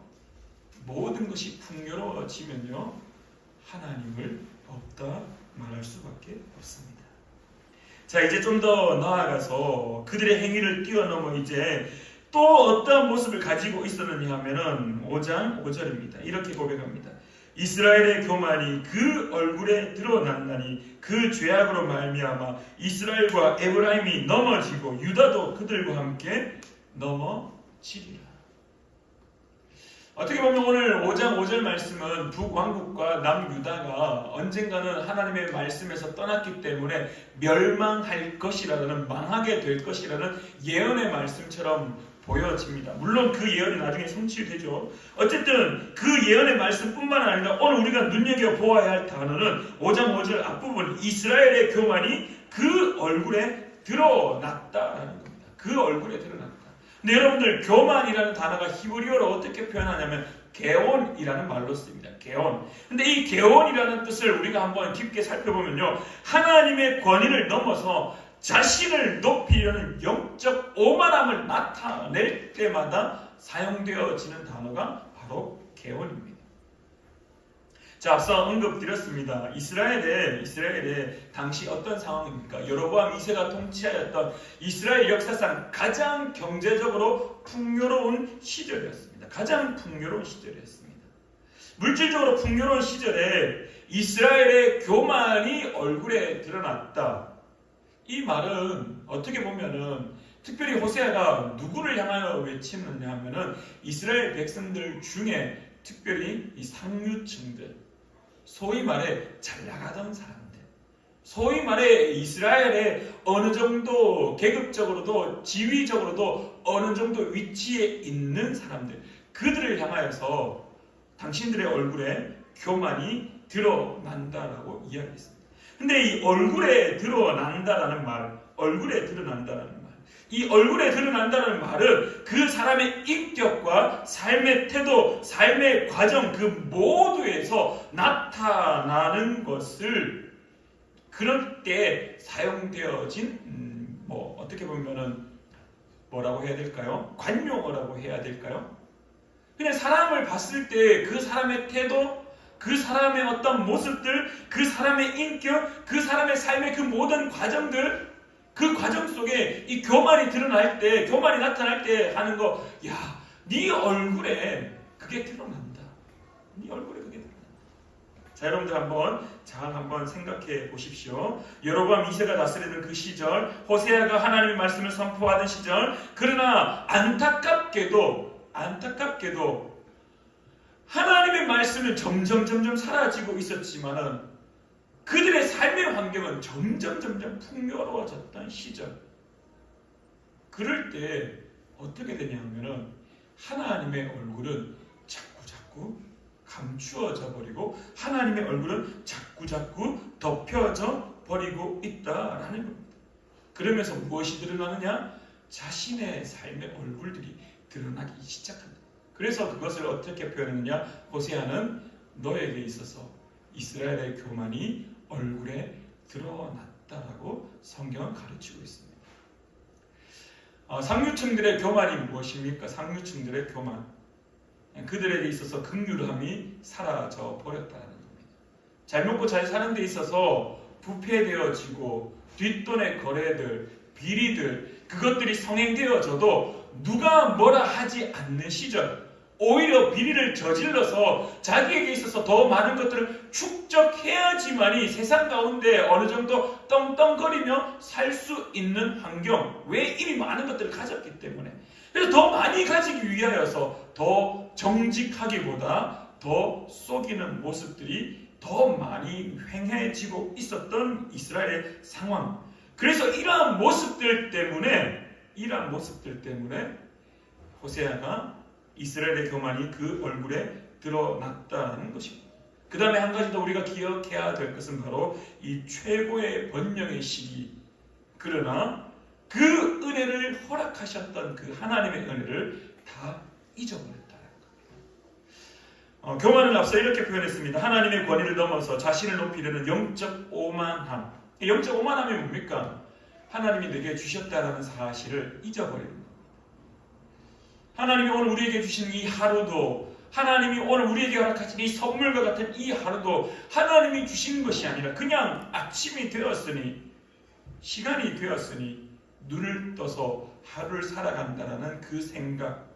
모든 것이 풍요로워지면요, 하나님을 없다 말할 수밖에 없습니다. 자, 이제 좀 더 나아가서 그들의 행위를 뛰어넘어 이제 또 어떤 모습을 가지고 있었느냐 하면은 5장 5절입니다. 이렇게 고백합니다. 이스라엘의 교만이 그 얼굴에 드러난다니 그 죄악으로 말미암아 이스라엘과 에브라임이 넘어지고 유다도 그들과 함께 넘어지리라. 어떻게 보면 오늘 5장 5절 말씀은 북왕국과 남유다가 언젠가는 하나님의 말씀에서 떠났기 때문에 멸망할 것이라는, 망하게 될 것이라는 예언의 말씀처럼 보여집니다. 물론 그 예언이 나중에 성취되죠. 어쨌든 그 예언의 말씀뿐만 아니라 오늘 우리가 눈여겨보아야 할 단어는 5장 5절 앞부분 이스라엘의 교만이 그 얼굴에 드러났다라는 겁니다. 그 얼굴에 드러났다. 근데 여러분들 교만이라는 단어가 히브리어로 어떻게 표현하냐면 개온이라는 말로 씁니다. 개온. 근데 이 개온이라는 뜻을 우리가 한번 깊게 살펴보면요, 하나님의 권위를 넘어서 자신을 높이려는 영적 오만함을 나타낼 때마다 사용되어지는 단어가 바로 개온입니다. 자, 앞서 언급드렸습니다. 이스라엘에 당시 어떤 상황입니까? 여로보암 2세가 통치하였던 이스라엘 역사상 가장 경제적으로 풍요로운 시절이었습니다. 가장 풍요로운 시절이었습니다. 물질적으로 풍요로운 시절에 이스라엘의 교만이 얼굴에 드러났다. 이 말은 어떻게 보면은 특별히 호세아가 누구를 향하여 외치느냐 하면은 이스라엘 백성들 중에 특별히 이 상류층들, 소위 말해 잘 나가던 사람들, 소위 말해 이스라엘의 어느 정도 계급적으로도 지위적으로도 어느 정도 위치에 있는 사람들, 그들을 향하여서 당신들의 얼굴에 교만이 드러난다라고 이야기했습니다. 근데 이 얼굴에 드러난다라는 말, 이 얼굴에 드러난다는 말은 그 사람의 인격과 삶의 태도, 삶의 과정 그 모두에서 나타나는 것을 그럴 때 사용되어진 어떻게 보면은 뭐라고 해야 될까요? 관용어라고 해야 될까요? 그냥 사람을 봤을 때 그 사람의 태도, 그 사람의 어떤 모습들, 그 사람의 인격, 그 사람의 삶의 그 모든 과정들, 그 과정 속에 이 교만이 드러날 때, 교만이 나타날 때 하는 거, 야, 네 얼굴에 그게 드러난다. 네 얼굴에 그게 드러난다. 자, 여러분들 잘 한번 생각해 보십시오. 여로보암 2세가 다스리는 그 시절, 호세아가 하나님의 말씀을 선포하던 시절, 그러나 안타깝게도 하나님의 말씀은 점점 사라지고 있었지만은 그들의 삶의 환경은 점점 풍요로워졌던 시절. 그럴 때 어떻게 되냐면은 하나님의 얼굴은 자꾸 감추어져 버리고 하나님의 얼굴은 자꾸 덮여져 버리고 있다라는 겁니다. 그러면서 무엇이 드러나느냐? 자신의 삶의 얼굴들이 드러나기 시작한다. 그래서 그것을 어떻게 표현했느냐? 호세아는 너에게 있어서 이스라엘의 교만이 얼굴에 드러났다라고 성경은 가르치고 있습니다. 상류층들의 교만이 무엇입니까? 상류층들의 교만, 그들에게 있어서 긍휼함이 사라져 버렸다는 겁니다. 잘 먹고 잘 사는 데 있어서 부패되어지고 뒷돈의 거래들, 비리들, 그것들이 성행되어져도 누가 뭐라 하지 않는 시절, 오히려 비리를 저질러서 자기에게 있어서 더 많은 것들을 축적해야지만이 세상 가운데 어느 정도 떵떵거리며 살 수 있는 환경, 왜 이미 많은 것들을 가졌기 때문에. 그래서 더 많이 가지기 위하여서 더 정직하기보다 더 속이는 모습들이 더 많이 횡해지고 있었던 이스라엘의 상황. 그래서 이러한 모습들 때문에 호세아가 이스라엘의 교만이 그 얼굴에 드러났다는 것입니다. 그 다음에 한 가지 더 우리가 기억해야 될 것은 바로 이 최고의 번영의 시기, 그러나 그 은혜를 허락하셨던 그 하나님의 은혜를 다 잊어버렸다는 겁니다. 교만을 앞서 이렇게 표현했습니다. 하나님의 권위를 넘어서 자신을 높이려는 영적 오만함. 영적 오만함이 뭡니까? 하나님이 내게 주셨다는 사실을 잊어버리는 겁니다. 하나님이 오늘 우리에게 주신 이 하루도, 하나님이 오늘 우리에게 허락하신 이 선물과 같은 이 하루도 하나님이 주신 것이 아니라 그냥 아침이 되었으니, 시간이 되었으니 눈을 떠서 하루를 살아간다는 그 생각,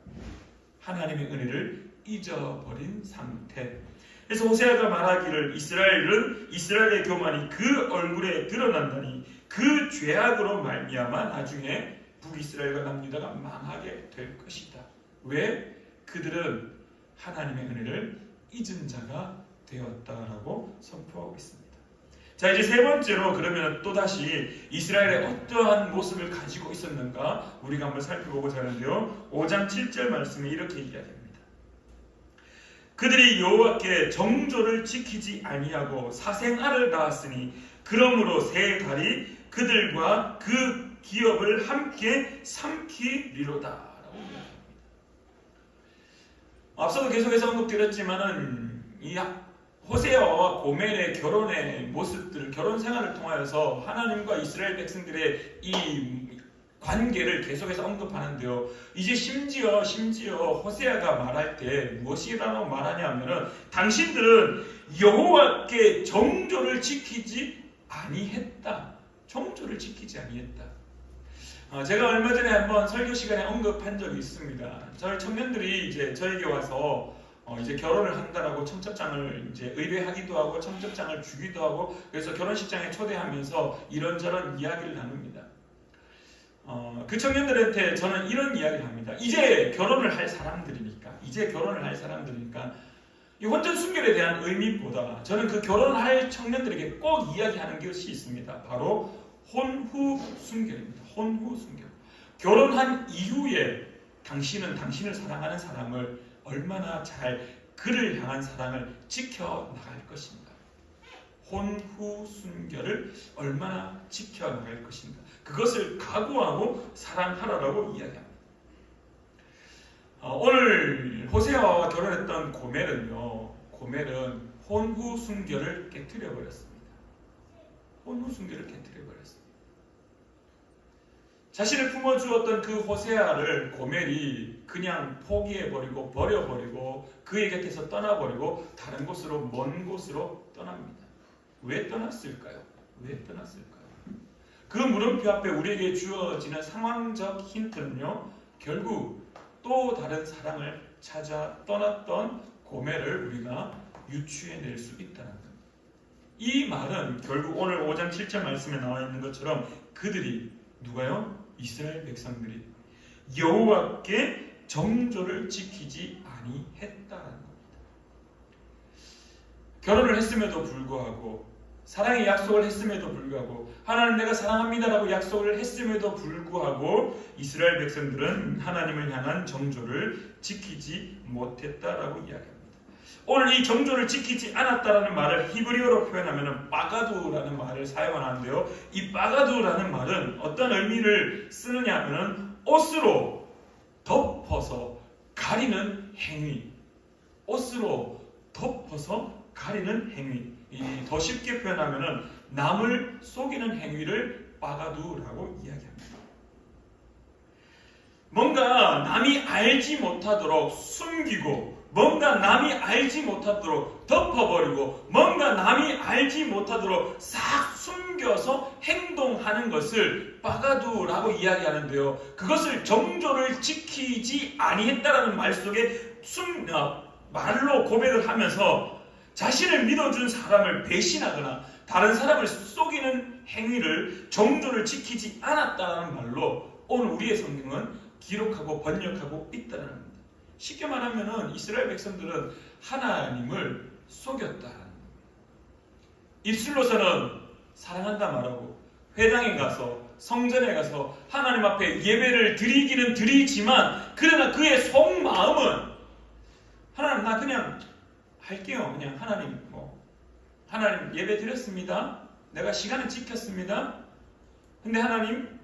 하나님의 은혜를 잊어버린 상태. 그래서 호세아가 말하기를 이스라엘의 교만이 그 얼굴에 드러난다니 그 죄악으로 말미암아 나중에 북이스라엘과 남유다가 망하게 될 것이다. 왜? 그들은 하나님의 은혜를 잊은 자가 되었다라고 선포하고 있습니다. 자, 이제 세 번째로 그러면 또다시 이스라엘의 어떠한 모습을 가지고 있었는가 우리가 한번 살펴보고자 하는데요. 5장 7절 말씀에 이렇게 이야기합니다. 그들이 여호와께 정조를 지키지 아니하고 사생아를 낳았으니 그러므로 새 달이 그들과 그 기업을 함께 삼키리로다라고 이야기합니다. 앞서도 계속해서 언급드렸지만은 이 호세아와 고멜의 결혼의 모습들, 결혼 생활을 통하여서 하나님과 이스라엘 백성들의 이 관계를 계속해서 언급하는데요. 이제 심지어 호세아가 말할 때 무엇이라고 말하냐면은 당신들은 여호와께 정조를 지키지 아니했다. 정조를 지키지 아니했다. 제가 얼마 전에 한번 설교 시간에 언급한 적이 있습니다. 저희 청년들이 이제 저에게 와서 이제 결혼을 한다라고 청첩장을 이제 의뢰하기도 하고 청첩장을 주기도 하고 그래서 결혼식장에 초대하면서 이런저런 이야기를 나눕니다. 그 청년들한테 저는 이런 이야기를 합니다. 이제 결혼을 할 사람들이니까 이 혼전 순결에 대한 의미보다 저는 그 결혼할 청년들에게 꼭 이야기하는 것이 있습니다. 바로 혼후 순결입니다. 혼후 순결. 결혼한 이후에 당신은 당신을 사랑하는 사람을 얼마나 잘 그를 향한 사랑을 지켜나갈 것인가. 혼후 순결을 얼마나 지켜나갈 것인가. 그것을 각오하고 사랑하라라고 이야기합니다. 오늘 호세아와 결혼했던 고멜은 혼후 순결을 깨트려 버렸습니다. 혼후 순결을 깨트려 버렸습니다. 자신을 품어주었던 그 호세아를 고멜이 그냥 포기해버리고 버려버리고 그의 곁에서 떠나버리고 다른 곳으로 먼 곳으로 떠납니다. 왜 떠났을까요? 그 물음표 앞에 우리에게 주어지는 상황적 힌트는요. 결국 또 다른 사랑을 찾아 떠났던 고멜을 우리가 유추해낼 수 있다는 겁니다. 이 말은 결국 오늘 5장 7절 말씀에 나와 있는 것처럼 그들이 누가요? 이스라엘 백성들이 여호와께 정조를 지키지 아니했다는 겁니다. 결혼을 했음에도 불구하고 사랑의 약속을 했음에도 불구하고 하나님 내가 사랑합니다라고 약속을 했음에도 불구하고 이스라엘 백성들은 하나님을 향한 정조를 지키지 못했다라고 이야기합니다. 오늘 이 정조를 지키지 않았다라는 말을 히브리어로 표현하면 빠가두라는 말을 사용하는데요. 이 빠가두라는 말은 어떤 의미를 쓰느냐 하면 옷으로 덮어서 가리는 행위. 옷으로 덮어서 가리는 행위. 더 쉽게 표현하면은 남을 속이는 행위를 빠가두라고 이야기합니다. 뭔가 남이 알지 못하도록 숨기고, 뭔가 남이 알지 못하도록 덮어버리고, 뭔가 남이 알지 못하도록 싹 숨겨서 행동하는 것을 빠가두라고 이야기하는데요. 그것을 정조를 지키지 아니했다라는 말 속에 말로 고백을 하면서 자신을 믿어준 사람을 배신하거나 다른 사람을 속이는 행위를 정조를 지키지 않았다는 말로 오늘 우리의 성경은 기록하고 번역하고 있다는 겁니다. 쉽게 말하면 이스라엘 백성들은 하나님을 속였다는 겁니다. 입술로서는 사랑한다 말하고 회당에 가서 성전에 가서 하나님 앞에 예배를 드리기는 드리지만, 그러나 그의 속마음은 하나님, 나 그냥 할게요. 그냥 하나님 하나님 예배 드렸습니다. 내가 시간을 지켰습니다. 근데 하나님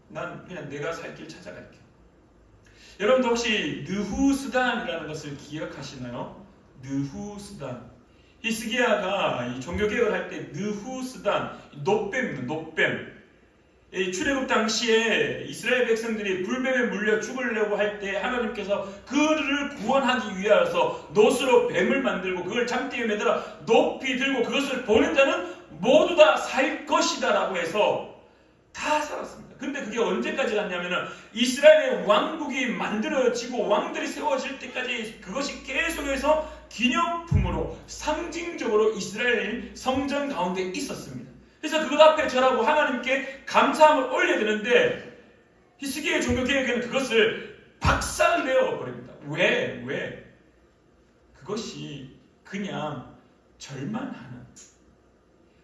난 그냥 내가 살 길 찾아갈게요. 여러분도 혹시 느후스단이라는 것을 기억하시나요? 느후스단. 히스기야가 이 종교개혁을 할 때 느후스단, 노뱀입니다. 노뱀. 출애굽 당시에 이스라엘 백성들이 불뱀에 물려 죽으려고 할 때 하나님께서 그를 구원하기 위하여서 놋으로 뱀을 만들고 그걸 장대에 매달아 높이 들고 그것을 보는 자는 모두 다 살 것이다 라고 해서 다 살았습니다. 근데 그게 언제까지 갔냐면은 이스라엘의 왕국이 만들어지고 왕들이 세워질 때까지 그것이 계속해서 기념품으로 상징적으로 이스라엘 성전 가운데 있었습니다. 그래서 그것 앞에 절하고 하나님께 감사함을 올려야 되는데 히스기야의 종교개혁에는 그것을 박살내어 버립니다. 왜? 그것이 그냥 절만하는,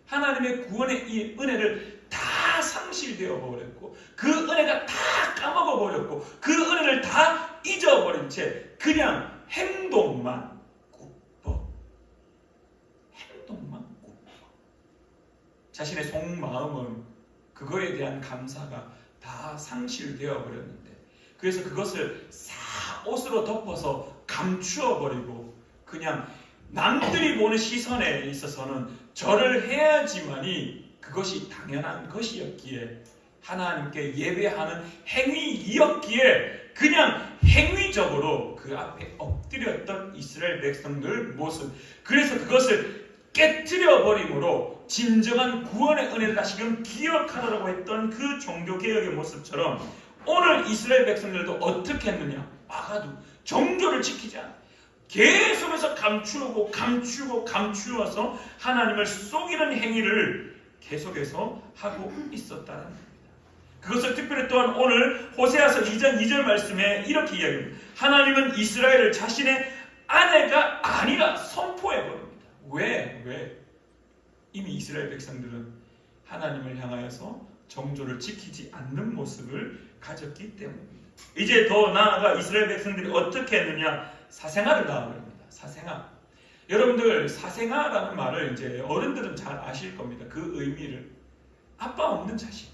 하나님의 구원의 이 은혜를 다 상실되어 버렸고 그 은혜가 다 까먹어 버렸고 그 은혜를 다 잊어버린 채 그냥 행동만 꾸벅, 자신의 속마음은 그거에 대한 감사가 다 상실되어 버렸는데, 그래서 그것을 싹 옷으로 덮어서 감추어 버리고 그냥 남들이 보는 시선에 있어서는 절을 해야지만이 그것이 당연한 것이었기에, 하나님께 예배하는 행위이었기에 그냥 행위적으로 그 앞에 엎드렸던 이스라엘 백성들 모습, 그래서 그것을 깨뜨려 버림으로 진정한 구원의 은혜를 다시금 기억하라고 했던 그 종교개혁의 모습처럼 오늘 이스라엘 백성들도 어떻게 했느냐? 빠가두 정조를 지키지 않아 계속해서 감추어서 하나님을 속이는 행위를 계속해서 하고 있었다는 겁니다. 그것을 특별히 또한 오늘 호세아서 2장 2절 말씀에 이렇게 이야기합니다. 하나님은 이스라엘을 자신의 아내가 아니라 선포해버립니다. 왜? 이미 이스라엘 백성들은 하나님을 향하여서 정조를 지키지 않는 모습을 가졌기 때문입니다. 이제 더 나아가 이스라엘 백성들이 어떻게 했느냐? 사생아를 낳아버립니다. 사생아. 여러분들 사생아라는 말을 이제 어른들은 잘 아실 겁니다. 그 의미를. 아빠 없는 자식.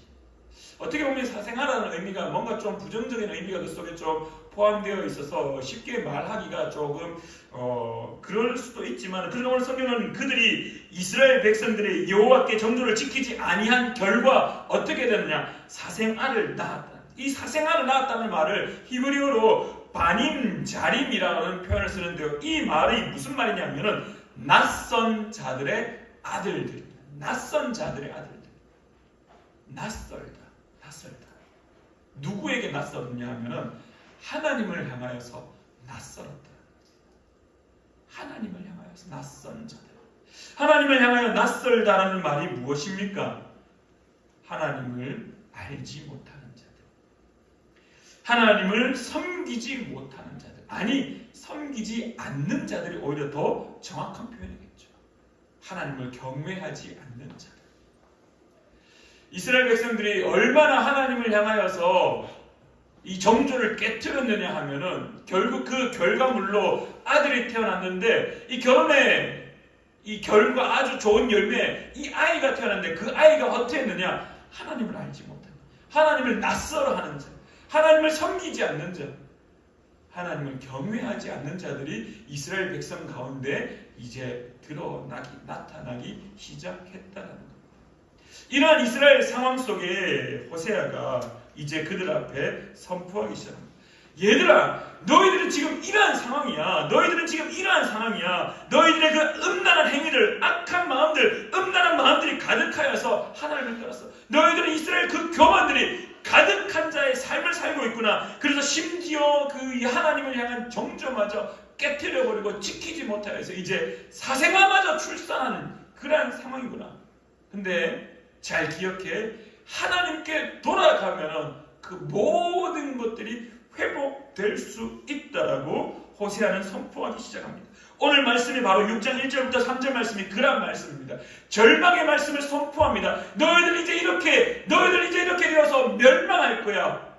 어떻게 보면 사생아라는 의미가 뭔가 좀 부정적인 의미가 그 속에 좀 포함되어 있어서 쉽게 말하기가 조금 그럴 수도 있지만, 그러나 오늘 성경은 그들이 이스라엘 백성들이 여호와께 정조를 지키지 아니한 결과 어떻게 되느냐? 사생아를 낳았다. 이 사생아를 낳았다는 말을 히브리어로 바님 자림이라는 표현을 쓰는데요. 이 말이 무슨 말이냐면은 낯선 자들의 아들들. 낯선 자들의 아들들. 낯설다. 누구에게 낯설었냐 하면은 하나님을 향하여서 낯설었다. 하나님을 향하여서 낯선 자들. 하나님을 향하여 낯설다라는 말이 무엇입니까? 하나님을 알지 못하는 자들. 하나님을 섬기지 못하는 자들. 아니, 섬기지 않는 자들이 오히려 더 정확한 표현이겠죠. 하나님을 경외하지 않는 자들. 이스라엘 백성들이 얼마나 하나님을 향하여서 이 정조를 깨뜨렸느냐 하면은 결국 그 결과물로 아들이 태어났는데 이 결혼에 이 결과 아주 좋은 열매 이 아이가 태어났는데 그 아이가 어떻게 했느냐? 하나님을 알지 못하는, 하나님을 낯설어 하는 자, 하나님을 섬기지 않는 자. 하나님을 경외하지 않는 자들이 이스라엘 백성 가운데 이제 나타나기 시작했다는 겁니다. 이러한 이스라엘 상황 속에 호세아가 이제 그들 앞에 선포하기 시작합니다. 얘들아, 너희들은 지금 이러한 상황이야. 너희들은 지금 이러한 상황이야. 너희들의 그 음란한 행위들, 악한 마음들, 음란한 마음들이 가득하여서 하나님을 떠났어. 너희들은 이스라엘 그 교만들이 가득한 자의 삶을 살고 있구나. 그래서 심지어 그 하나님을 향한 정조마저 깨트려버리고 지키지 못하여서 이제 사생아마저 출산하는 그러한 상황이구나. 근데 잘 기억해. 하나님께 돌아가면 그 모든 것들이 회복될 수 있다라고 호세아는 선포하기 시작합니다. 오늘 말씀이 바로 6장 1절부터 3절 말씀이 그런 말씀입니다. 절망의 말씀을 선포합니다. 너희들 이제 이렇게 되어서 멸망할 거야.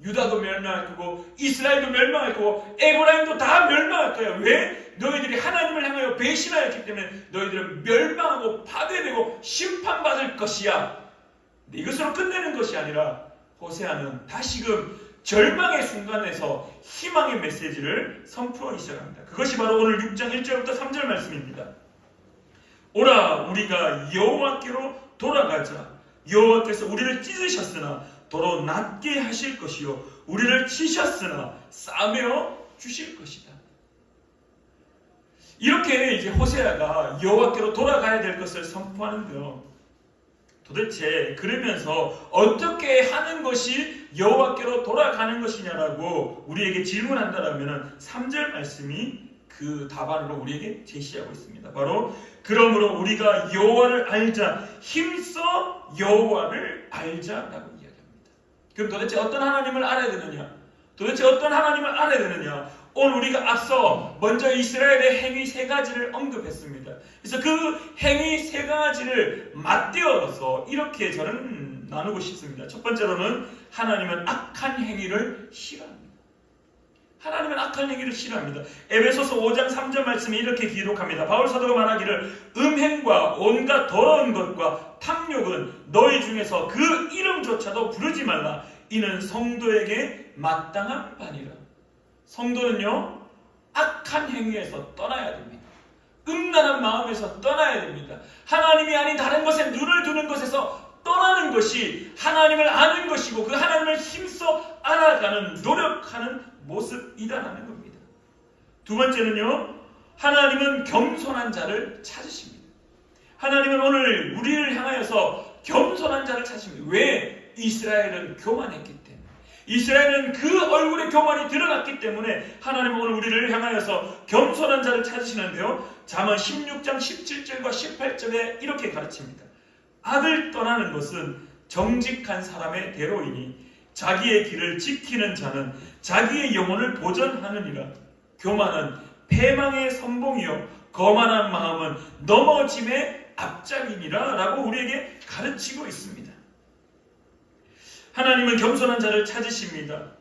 유다도 멸망할 거고 이스라엘도 멸망할 거고 에브라임도 다 멸망할 거야. 왜? 너희들이 하나님을 향하여 배신하였기 때문에 너희들은 멸망하고 파괴되고 심판받을 것이야. 이것으로 끝내는 것이 아니라 호세아는 다시금 절망의 순간에서 희망의 메시지를 선포하기 시작합니다. 그것이 바로 오늘 6장 1절부터 3절 말씀입니다. 오라, 우리가 여호와께로 돌아가자. 여호와께서 우리를 찢으셨으나 도로 낫게 하실 것이요 우리를 치셨으나 싸매어 주실 것이다. 이렇게 이제 호세아가 여호와께로 돌아가야 될 것을 선포하는데요. 도대체 그러면서 어떻게 하는 것이 여호와께로 돌아가는 것이냐라고 우리에게 질문한다라면 3절 말씀이 그 답안으로 우리에게 제시하고 있습니다. 바로 그러므로 우리가 여호와를 알자, 힘써 여호와를 알자라고 이야기합니다. 그럼 도대체 어떤 하나님을 알아야 되느냐? 오늘 우리가 앞서 먼저 이스라엘의 행위 3가지를 언급했습니다. 그래서 그 행위 3가지를 맞대어서 이렇게 저는 나누고 싶습니다. 첫 번째로는 하나님은 악한 행위를 싫어합니다. 에베소서 5장 3절 말씀이 이렇게 기록합니다. 바울 사도가 말하기를 음행과 온갖 더러운 것과 탐욕은 너희 중에서 그 이름조차도 부르지 말라. 이는 성도에게 마땅한 바니라. 성도는요, 악한 행위에서 떠나야 됩니다. 음란한 마음에서 떠나야 됩니다. 하나님이 아닌 다른 것에 눈을 두는 것에서 떠나는 것이 하나님을 아는 것이고 그 하나님을 힘써 알아가는 노력하는 모습이다라는 겁니다. 두 번째는요, 하나님은 겸손한 자를 찾으십니다. 하나님은 오늘 우리를 향하여서 겸손한 자를 찾으십니다. 왜? 이스라엘은 교만했기 때문에. 이스라엘은 그 얼굴의 교만이 드러났기 때문에 하나님은 오늘 우리를 향하여서 겸손한 자를 찾으시는데요. 잠언 16장 17절과 18절에 이렇게 가르칩니다. 악을 떠나는 것은 정직한 사람의 대로이니 자기의 길을 지키는 자는 자기의 영혼을 보전하느니라. 교만은 패망의 선봉이요 거만한 마음은 넘어짐의 앞장이니라 라고 우리에게 가르치고 있습니다. 하나님은 겸손한 자를 찾으십니다.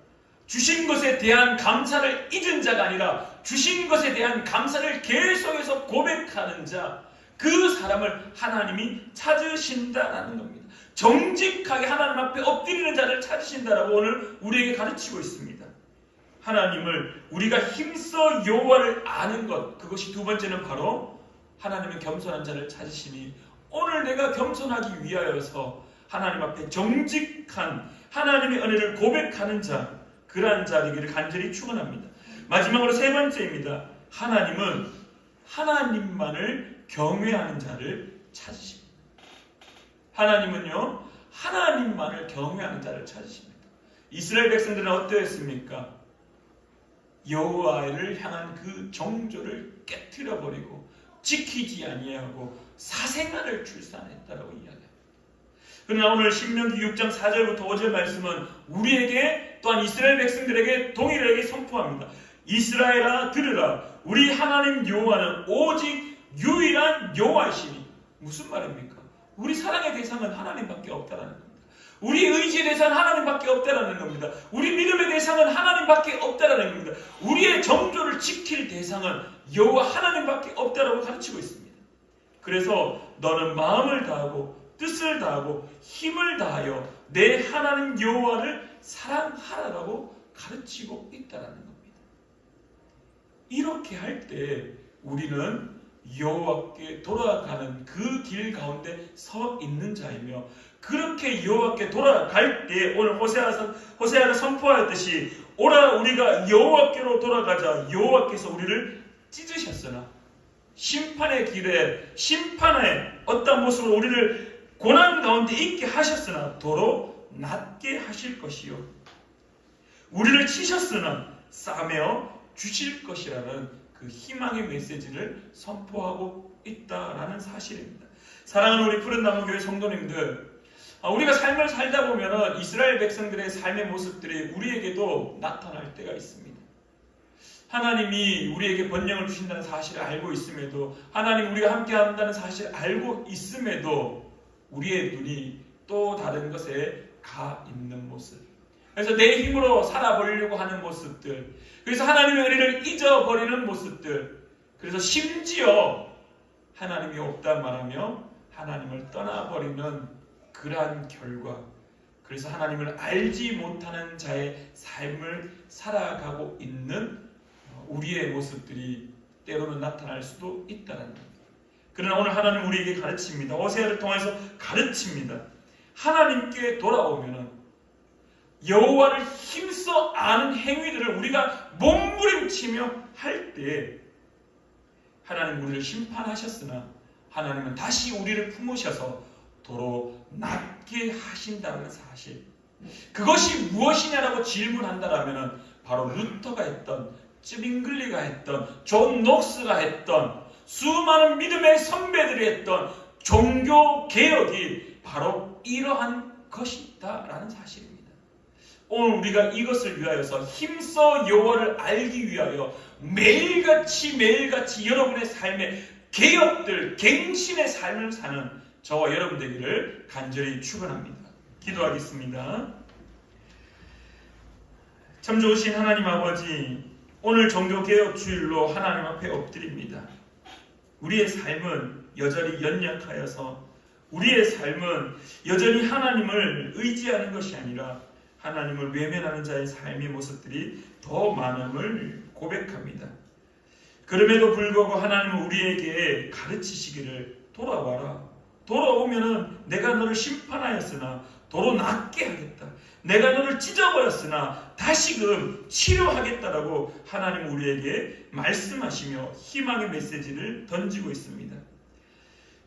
주신 것에 대한 감사를 잊은 자가 아니라 주신 것에 대한 감사를 계속해서 고백하는 자, 그 사람을 하나님이 찾으신다라는 겁니다. 정직하게 하나님 앞에 엎드리는 자를 찾으신다라고 오늘 우리에게 가르치고 있습니다. 하나님을 우리가 힘써 여호와를 아는 것, 그것이 두 번째는 바로 하나님은 겸손한 자를 찾으시니 오늘 내가 겸손하기 위하여서 하나님 앞에 정직한 하나님의 은혜를 고백하는 자, 그러한 자 되기를 간절히 축원합니다. 마지막으로 세 번째입니다. 하나님은 하나님만을 경외하는 자를 찾으십니다. 하나님은요, 하나님만을 경외하는 자를 찾으십니다. 이스라엘 백성들은 어떠했습니까? 여호와를 향한 그 정조를 깨트려버리고 지키지 아니하고 사생아를 출산했다라고 이야기합니다. 그러나 오늘 신명기 6장 4절부터 5절 말씀은 우리에게 또한 이스라엘 백성들에게 동일하게 선포합니다. 이스라엘아 들으라. 우리 하나님 여호와는 오직 유일한 여호와이시니. 무슨 말입니까? 우리 사랑의 대상은 하나님밖에 없다라는 겁니다. 우리 의지의 대상은 하나님밖에 없다라는 겁니다. 우리 믿음의 대상은 하나님밖에 없다라는 겁니다. 우리의 정조를 지킬 대상은 여호와 하나님밖에 없다라고 가르치고 있습니다. 그래서 너는 마음을 다하고 뜻을 다하고 힘을 다하여 내 하나님 여호와를 사랑하라라고 가르치고 있다라는 겁니다. 이렇게 할 때 우리는 여호와께 돌아가는 그 길 가운데 서 있는 자이며, 그렇게 여호와께 돌아갈 때 오늘 호세아가 선포하였듯이 오라 우리가 여호와께로 돌아가자. 여호와께서 우리를 찢으셨으나 심판의 길에 심판의 어떤 모습으로 우리를 고난 가운데 있게 하셨으나 도로 낫게 하실 것이요 우리를 치셨으나 싸매어 주실 것이라는 그 희망의 메시지를 선포하고 있다라는 사실입니다. 사랑하는 우리 푸른나무 교회 성도님들, 우리가 삶을 살다 보면 이스라엘 백성들의 삶의 모습들이 우리에게도 나타날 때가 있습니다. 하나님이 우리에게 번영을 주신다는 사실을 알고 있음에도, 하나님 우리가 함께 한다는 사실을 알고 있음에도 우리의 눈이 또 다른 것에 가 있는 모습, 그래서 내 힘으로 살아보려고 하는 모습들, 그래서 하나님의 은혜를 잊어버리는 모습들, 그래서 심지어 하나님이 없다 말하며 하나님을 떠나버리는 그러한 결과, 그래서 하나님을 알지 못하는 자의 삶을 살아가고 있는 우리의 모습들이 때로는 나타날 수도 있다는 겁니다. 그러나 오늘 하나님 우리에게 가르칩니다. 호세아를 통해서 가르칩니다. 하나님께 돌아오면은 여호와를 힘써 아는 행위들을 우리가 몸부림치며 할 때 하나님 우리를 심판하셨으나 하나님은 다시 우리를 품으셔서 도로 낫게 하신다는 사실, 그것이 무엇이냐라고 질문한다라면 바로 루터가 했던, 쯔빙글리가 했던, 존 녹스가 했던, 수많은 믿음의 선배들이 했던 종교 개혁이 바로 이러한 것이다라는 사실입니다. 오늘 우리가 이것을 위하여서 힘써 여호와를 알기 위하여 매일같이 여러분의 삶의 개혁들, 갱신의 삶을 사는 저와 여러분 되기를 간절히 축원합니다. 기도하겠습니다. 참 좋으신 하나님 아버지, 오늘 종교개혁 주일로 하나님 앞에 엎드립니다. 우리의 삶은 여전히 연약하여서, 우리의 삶은 여전히 하나님을 의지하는 것이 아니라 하나님을 외면하는 자의 삶의 모습들이 더 많음을 고백합니다. 그럼에도 불구하고 하나님은 우리에게 가르치시기를 돌아와라. 돌아오면은 내가 너를 심판하였으나 도로 낫게 하겠다. 내가 너를 찢어버렸으나 다시금 치료하겠다라고 하나님 우리에게 말씀하시며 희망의 메시지를 던지고 있습니다.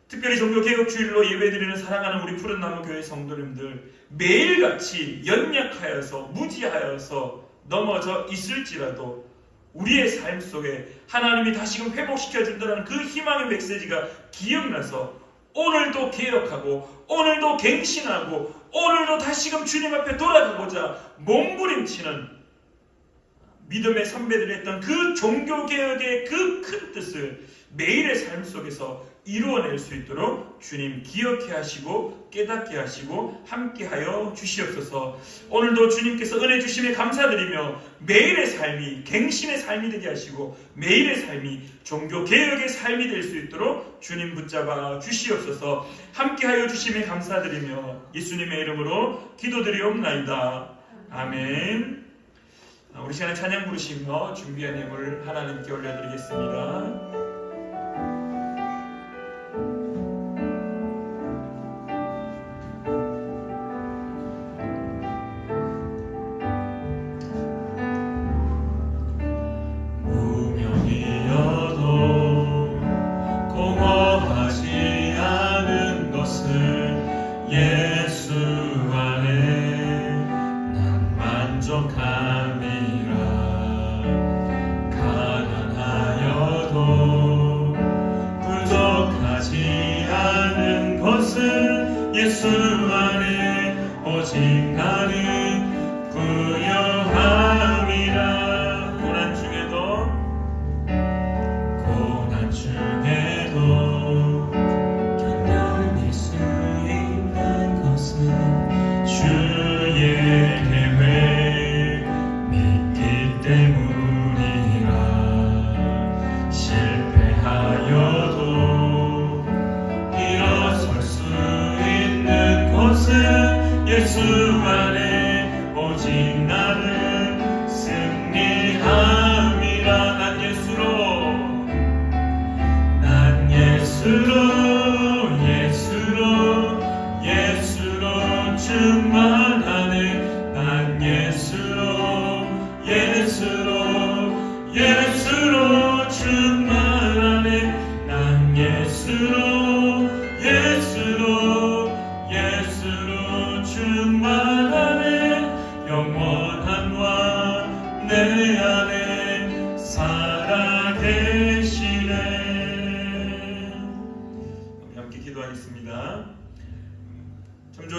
특별히 종교개혁주일로 예배드리는 사랑하는 우리 푸른나무 교회 성도님들, 매일같이 연약하여서 무지하여서 넘어져 있을지라도 우리의 삶 속에 하나님이 다시금 회복시켜준다는 그 희망의 메시지가 기억나서 오늘도 개혁하고 오늘도 갱신하고 오늘도 다시금 주님 앞에 돌아가고자 몸부림치는 믿음의 선배들이 했던 그 종교개혁의 그 큰 뜻을 매일의 삶 속에서 이루어낼 수 있도록 주님 기억해 하시고 깨닫게 하시고 함께하여 주시옵소서. 오늘도 주님께서 은혜 주심에 감사드리며 매일의 삶이 갱신의 삶이 되게 하시고 매일의 삶이 종교개혁의 삶이 될 수 있도록 주님 붙잡아 주시옵소서. 함께하여 주심에 감사드리며 예수님의 이름으로 기도드리옵나이다. 아멘. 우리 시간에 찬양 부르시며 준비한 예물 하나님께 올려드리겠습니다. 예수 안에 오직 나는 부요함이라. 고난 중에도 견뎌낼 수 있는 것은 주의 계획 믿기 때문이라. 실패하여도 일어설 수 것은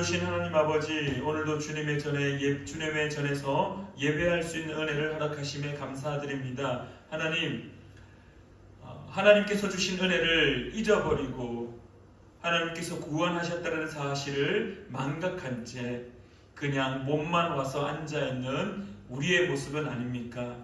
좋으신 하나님 아버지, 오늘도 주님의 전에서 예배할 수 있는 은혜를 허락하심에 감사드립니다. 하나님께서 주신 은혜를 잊어버리고 하나님께서 구원하셨다는 사실을 망각한 채 그냥 몸만 와서 앉아있는 우리의 모습은 아닙니까?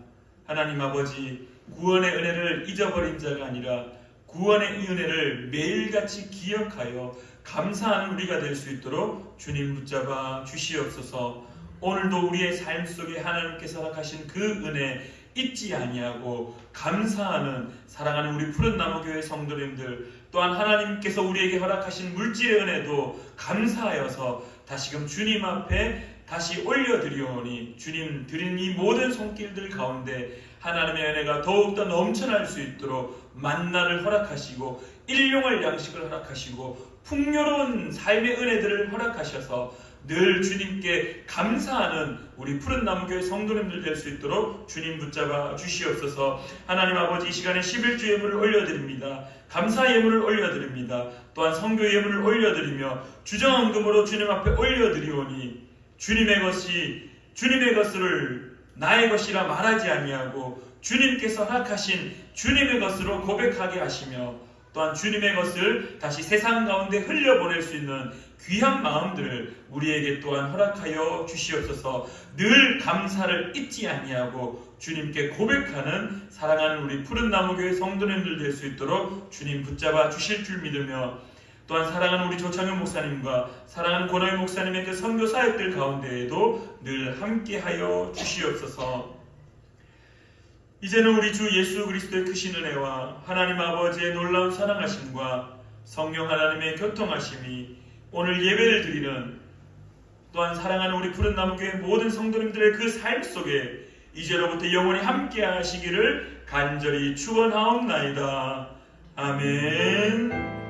하나님 아버지, 구원의 은혜를 잊어버린 자가 아니라 구원의 은혜를 매일같이 기억하여 감사하는 우리가 될 수 있도록 주님 붙잡아 주시옵소서. 오늘도 우리의 삶 속에 하나님께서 허락하신 그 은혜 잊지 아니하고 감사하는 사랑하는 우리 푸른나무교회 성도님들, 또한 하나님께서 우리에게 허락하신 물질의 은혜도 감사하여서 다시금 주님 앞에 다시 올려드리오니, 주님 드린 이 모든 손길들 가운데 하나님의 은혜가 더욱더 넘쳐날 수 있도록 만나를 허락하시고 일용할 양식을 허락하시고 풍요로운 삶의 은혜들을 허락하셔서 늘 주님께 감사하는 우리 푸른나무교회 성도님들 될 수 있도록 주님 붙잡아 주시옵소서. 하나님 아버지, 이 시간에 11주 예물을 올려드립니다. 감사 예물을 올려드립니다. 또한 성교 예물을 올려드리며 주정헌금으로 주님 앞에 올려드리오니, 주님의 것을 나의 것이라 말하지 아니하고 주님께서 허락하신 주님의 것으로 고백하게 하시며, 또한 주님의 것을 다시 세상 가운데 흘려보낼 수 있는 귀한 마음들을 우리에게 또한 허락하여 주시옵소서. 늘 감사를 잊지 아니하고 주님께 고백하는 사랑하는 우리 푸른나무교회 성도님들 될 수 있도록 주님 붙잡아 주실 줄 믿으며, 또한 사랑하는 우리 조창현 목사님과 사랑하는 권호희 목사님의 그 선교 사역들 가운데에도 늘 함께하여 주시옵소서. 이제는 우리 주 예수 그리스도의 크신 은혜와 하나님 아버지의 놀라운 사랑하심과 성령 하나님의 교통하심이 오늘 예배를 드리는, 또한 사랑하는 우리 푸른나무교회 모든 성도님들의 그 삶 속에 이제로부터 영원히 함께 하시기를 간절히 축원하옵나이다. 아멘.